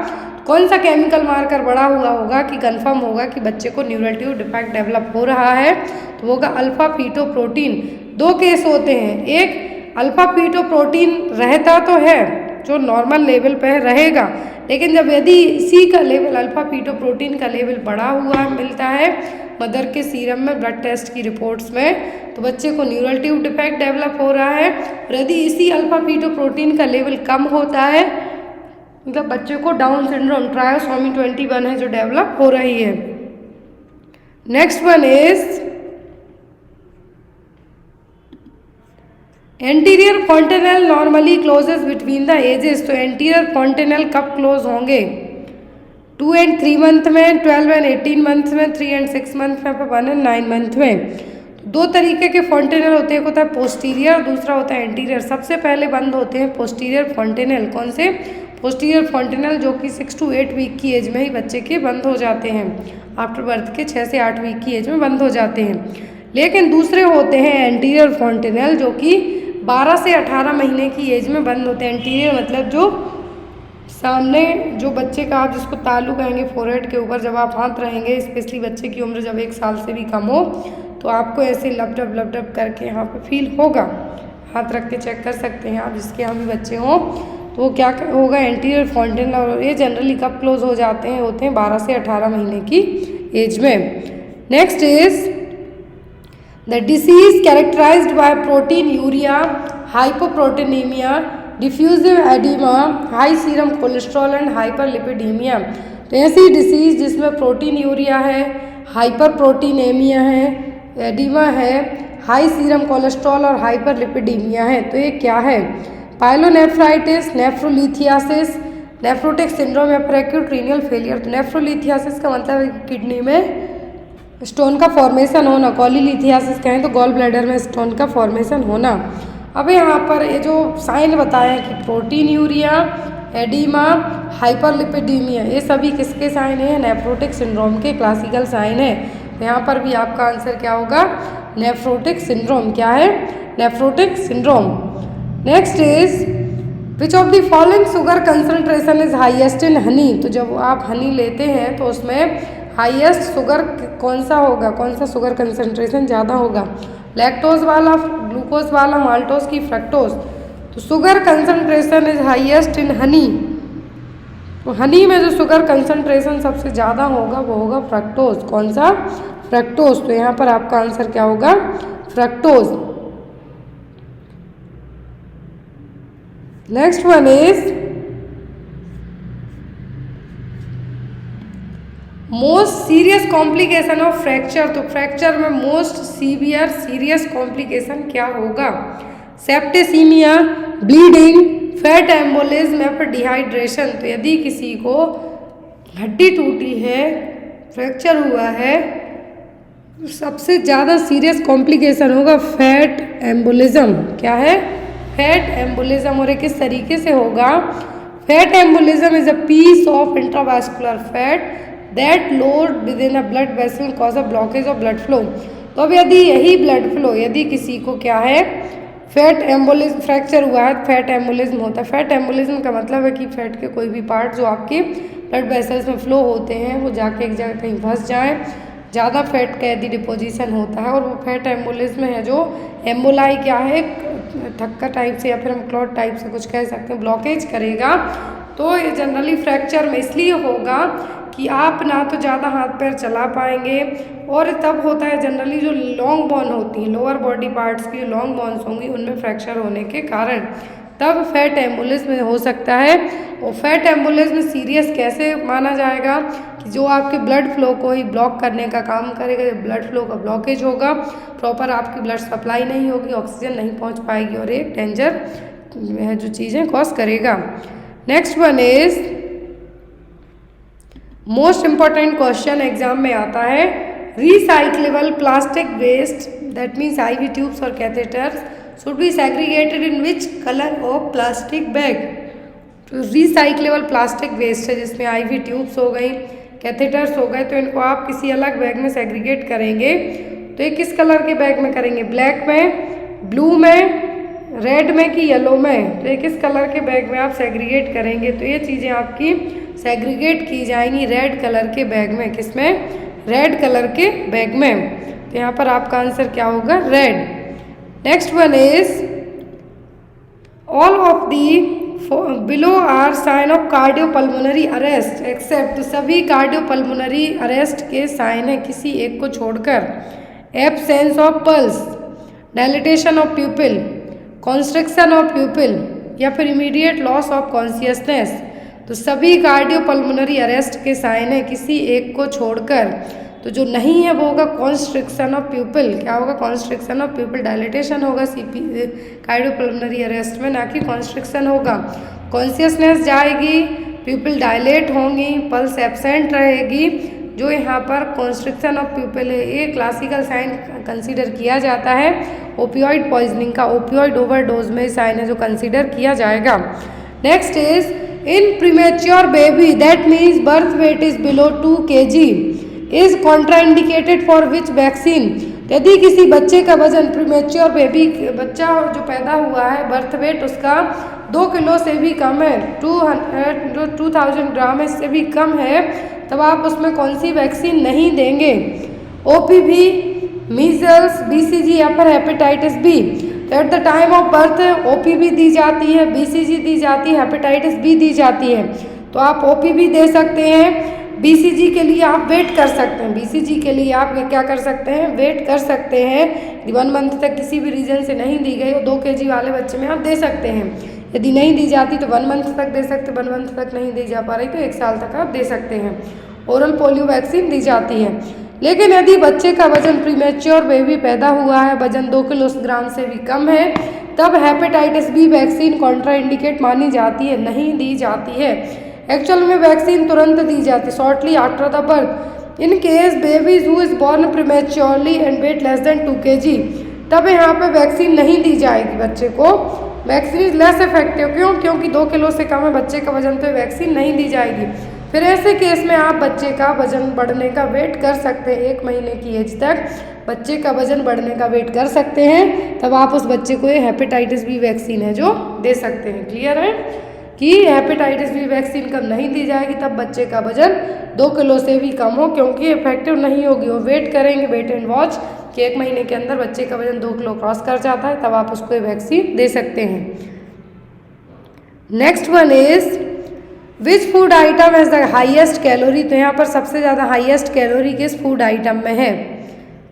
कौन सा केमिकल मार्कर बढ़ा हुआ होगा कि कंफर्म होगा कि बच्चे को न्यूरल ट्यूब डिफेक्ट डेवलप हो रहा है? तो होगा अल्फा फीटोप्रोटीन। 2 केस होते हैं, एक अल्फा फीटोप्रोटीन रहता तो है जो नॉर्मल लेवल पे रहेगा, लेकिन जब यदि इसी का लेवल अल्फा फीटोप्रोटीन का लेवल बढ़ा हुआ मिलता है मदर के सीरम में ब्लड टेस्ट की रिपोर्ट्स में, तो बच्चे को न्यूरल ट्यूब डिफेक्ट डेवलप हो रहा है। और यदि इसी अल्फा फीटोप्रोटीन का लेवल कम होता है, मतलब बच्चे को डाउन सिंड्रोम ट्रायोसोमी 21 है जो डेवलप हो रही है। Next one is anterior fontanelle normally closes between the ages. तो एंटीरियर फॉन्टेनल कब क्लोज होंगे? 2 and 3 मंथ में, 12 and 18 मंथ में, 3 and 6 मंथ में, 1 and 9 मंथ में। 2 तरीके के फॉन्टेनल होते हैं, एक होता है पोस्टीरियर, दूसरा होता है एंटीरियर। सबसे पहले बंद होते हैं पोस्टीरियर फॉन्टेनल। कौन से? पोस्टीरियर फॉन्टेनल, जो कि 6 to 8 वीक की एज में ही बच्चे के बंद हो जाते हैं, आफ्टर बर्थ के 6 से 8 वीक की एज में बंद हो जाते हैं। लेकिन दूसरे होते हैं एंटीरियर फॉन्टेनल, जो कि 12 से 18 महीने की एज में बंद होते हैं। एंटीरियर मतलब जो सामने जो बच्चे का आप जिसको तालू कहेंगे फोरहेड के ऊपर जब आप हाथ रहेंगे, स्पेशली बच्चे की उम्र जब 1 साल से भी कम हो तो आपको ऐसे लपटप करके यहाँ पे फील होगा। हाथ रख के चेक कर सकते हैं आप, जिसके यहाँ भी बच्चे हों तो वो क्या होगा, एंटीरियर फॉन्टेन। और ये जनरली कब क्लोज हो जाते हैं, होते हैं 12 से 18 महीने की एज में। Next is the disease characterised by proteinuria, hypoproteinaemia, diffusive oedema, high serum cholesterol and hyperlipidaemia. तो ऐसी डिसीज जिसमें प्रोटीन यूरिया है, हाइपर प्रोटीनेमिया है, एडिमा है, हाई सीरम कोलेस्ट्रॉल और हाइपरलिपिडीमिया है। तो ये क्या है, पाइलोनेफ्राइटिस, नेफ्रोलिथियासिस, नेफ्रोटिक सिंड्रोम या फिर एक्यूट रीनल फेलियर। तो नेफ्रोलिथियासिस का मतलब है कि किडनी में स्टोन का फॉर्मेशन होना, कॉलीलिथियासिस कहें तो गॉल ब्लैडर में स्टोन का फॉर्मेशन होना। अब यहाँ पर ये जो साइन बताया कि प्रोटीन यूरिया, एडिमा, हाइपरलिपिडीमिया, ये सभी किसके साइन है, नेफ्रोटिक सिंड्रोम के क्लासिकल साइन है। तो यहाँ पर भी आपका आंसर क्या होगा, नेफ्रोटिक सिंड्रोम। क्या है, nephrotic syndrome. Next is which of the following sugar concentration is highest in Honey. तो जब आप हनी लेते हैं तो उसमें हाईएस्ट शुगर कौन सा होगा, कौन सा शुगर कंसंट्रेशन ज़्यादा होगा, लैक्टोज वाला, ग्लूकोज वाला, माल्टोज की फ्रक्टोज। तो sugar concentration is highest in Honey. तो हनी में जो शुगर कंसंट्रेशन सबसे ज़्यादा होगा वो होगा फ्रक्टोज। कौन सा, फ्रक्टोज। तो यहाँ पर आपका आंसर क्या होगा, fructose. Next one is most serious complication of fracture. तो फ्रैक्चर में मोस्ट सीवियर सीरियस कॉम्प्लिकेशन क्या होगा, सेप्टिसीमिया, ब्लीडिंग, फैट एम्बोलिज्म या फिर डिहाइड्रेशन। तो यदि किसी को हड्डी टूटी है, फ्रैक्चर हुआ है, तो सबसे ज़्यादा सीरियस कॉम्प्लिकेशन होगा फैट एम्बोलिज्म। क्या है, फैट एम्बोलिज्म। और ये किस तरीके से होगा, fat embolism is a piece of intravascular fat that load within a blood vessel cause a blockage of blood flow. तो अब यदि यही ब्लड फ्लो, यदि किसी को क्या है, फैट एम्बोलिज्म, फ्रैक्चर हुआ है, फैट एम्बोलिज्म होता है। फैट एम्बोलिज्म का मतलब है कि फैट के कोई भी पार्ट जो आपके ब्लड वेसल्स में फ्लो होते हैं वो जाके एक जगह कहीं फंस जाए, ज़्यादा फैट का यदि डिपोजिशन होता है, और वो फैट एम्बोलिज्म है जो एम्बोलाई क्या है, थक्का टाइप से या फिर हम क्लॉट टाइप से कुछ कह सकते हैं, ब्लॉकेज करेगा। तो ये जनरली फ्रैक्चर में इसलिए होगा कि आप ना तो ज़्यादा हाथ पैर चला पाएंगे, और तब होता है जनरली जो लॉन्ग बोन होती हैं, लोअर बॉडी पार्ट्स की जो लॉन्ग बोन्स होंगी उनमें फ्रैक्चर होने के कारण तब फैट एम्बोलिज्म हो सकता है। और फैट एम्बोलिज्म सीरियस कैसे माना जाएगा कि जो आपके ब्लड फ्लो को ही ब्लॉक करने का काम करेगा, जब ब्लड फ्लो का ब्लॉकेज होगा, प्रॉपर आपकी ब्लड सप्लाई नहीं होगी, ऑक्सीजन नहीं पहुंच पाएगी और एक डेंजर जो चीज़ें कॉज करेगा। Next one is most important question exam में आता है, recyclable plastic waste that means IV tubes और catheters should be segregated in which colour of plastic bag. तो रिसाइक्लेबल प्लास्टिक वेस्ट है जिसमें आईवी ट्यूब्स हो गई, कैथेटर्स हो गए, तो इनको आप किसी अलग बैग में सेग्रीगेट करेंगे। तो ये किस कलर के बैग में करेंगे, ब्लैक में, ब्लू में, रेड में कि येलो में। तो ये किस कलर के बैग में आप सेग्रीगेट करेंगे, तो ये चीज़ें आपकी सेग्रीगेट की जाएंगी रेड कलर के बैग में। किसमें, रेड कलर के बैग में। तो यहाँ पर आपका आंसर क्या होगा, red. Next one is all of the below are sign of cardiopulmonary arrest except. तो सभी कार्डियोपल्मोनरी अरेस्ट के साइन है किसी एक को छोड़कर, absence of pulse, dilatation of प्यूपिल, constriction of प्यूपिल या फिर इमीडिएट लॉस ऑफ कॉन्शियसनेस। तो सभी कार्डियोपल्मोनरी अरेस्ट के साइन है किसी एक को छोड़कर। तो जो नहीं है वो होगा कॉन्स्ट्रिक्शन ऑफ प्यूपिल। क्या होगा, कॉन्स्ट्रिक्शन ऑफ प्यूपिल, डायलिटेशन होगा कार्डियोपल्मोनरी अरेस्ट में, ना कि कॉन्स्ट्रिक्शन होगा। कॉन्शियसनेस जाएगी, प्यूपिल डायलेट होंगी, पल्स एब्सेंट रहेगी। जो यहाँ पर कॉन्स्ट्रिक्शन ऑफ प्यूपिल है ये क्लासिकल साइन कंसीडर किया जाता है ओपियोइड पॉइजनिंग का, ओपियोइड ओवरडोज में साइन है जो कंसीडर किया जाएगा। Next is in premature baby that means birth weight is below 2 kg is contraindicated for which vaccine. यदि किसी बच्चे का वजन प्रीमेच्योर बेबी बच्चा जो पैदा हुआ है बर्थ वेट उसका 2 किलो से भी कम है, 2000 ग्राम से भी कम है, तब आप उसमें कौन सी वैक्सीन नहीं देंगे? ओपीवी, मीजल्स, बीसीजी या फिर hepatitis B. At the time of birth OPV दी जाती है, बीसीजी दी जाती है, हेपेटाइटिस बी दी जाती है। तो आप ओपीवी दे सकते हैं, बीसीजी के लिए आप वेट कर सकते हैं। बीसीजी के लिए आप क्या कर सकते हैं? वेट कर सकते हैं। 1 मंथ तक किसी भी रीजन से नहीं दी गई, 2 kg वाले बच्चे में आप दे सकते हैं। यदि नहीं दी जाती तो 1 मंथ तक दे सकते, 1 मंथ तक नहीं दी जा पा रही तो 1 साल तक आप दे सकते हैं। ओरल पोलियो वैक्सीन दी जाती है। लेकिन यदि बच्चे का वजन प्रीमेच्योर बेबी पैदा हुआ है, वजन 2 किलोग्राम से भी कम है, तब हेपेटाइटिस बी वैक्सीन कॉन्ट्राइंडिकेट मानी जाती है, नहीं दी जाती है। एक्चुअल में वैक्सीन तुरंत दी जाती है, shortly after the birth. In case babies who is born prematurely and weight less than 2 kg, तब यहाँ पे वैक्सीन नहीं दी जाएगी बच्चे को। वैक्सीन इज लेस इफेक्टिव, क्यों? क्योंकि 2 किलो से कम है बच्चे का वजन, तो वैक्सीन नहीं दी जाएगी। फिर ऐसे केस में आप बच्चे का वजन बढ़ने का वेट कर सकते हैं, 1 महीने की एज तक बच्चे का वजन बढ़ने का वेट कर सकते हैं, तब आप उस बच्चे को ये हेपेटाइटिस बी वैक्सीन है जो दे सकते हैं। क्लियर है कि हेपेटाइटिस बी वैक्सीन कब नहीं दी जाएगी? तब बच्चे का वजन 2 किलो से भी कम हो, क्योंकि इफेक्टिव नहीं होगी। वो वेट करेंगे, वेट एंड वॉच कि 1 महीने के अंदर बच्चे का वजन 2 किलो क्रॉस कर जाता है, तब आप उसको ये वैक्सीन दे सकते हैं। Next one is which food item has the highest calorie? तो यहाँ पर सबसे ज़्यादा हाइएस्ट कैलोरी किस फूड आइटम में है?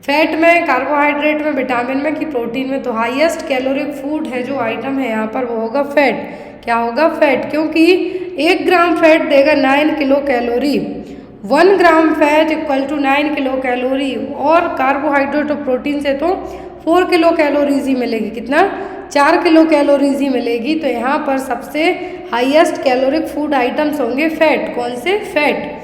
फैट में, कार्बोहाइड्रेट में, विटामिन में कि प्रोटीन में? तो हाईएस्ट कैलोरिक फूड है जो आइटम है यहाँ पर वो होगा फैट। क्या होगा? फैट, क्योंकि 1 ग्राम फैट देगा 9 kilocalorie. 1 gram fat equal to 9 kilocalorie, और कार्बोहाइड्रेट और प्रोटीन से तो 4 किलो कैलोरीज ही मिलेगी। कितना? 4 किलो कैलोरीज ही मिलेगी। तो यहाँ पर सबसे हाईएस्ट कैलोरिक फूड आइटम्स होंगे फैट। कौन से? फैट।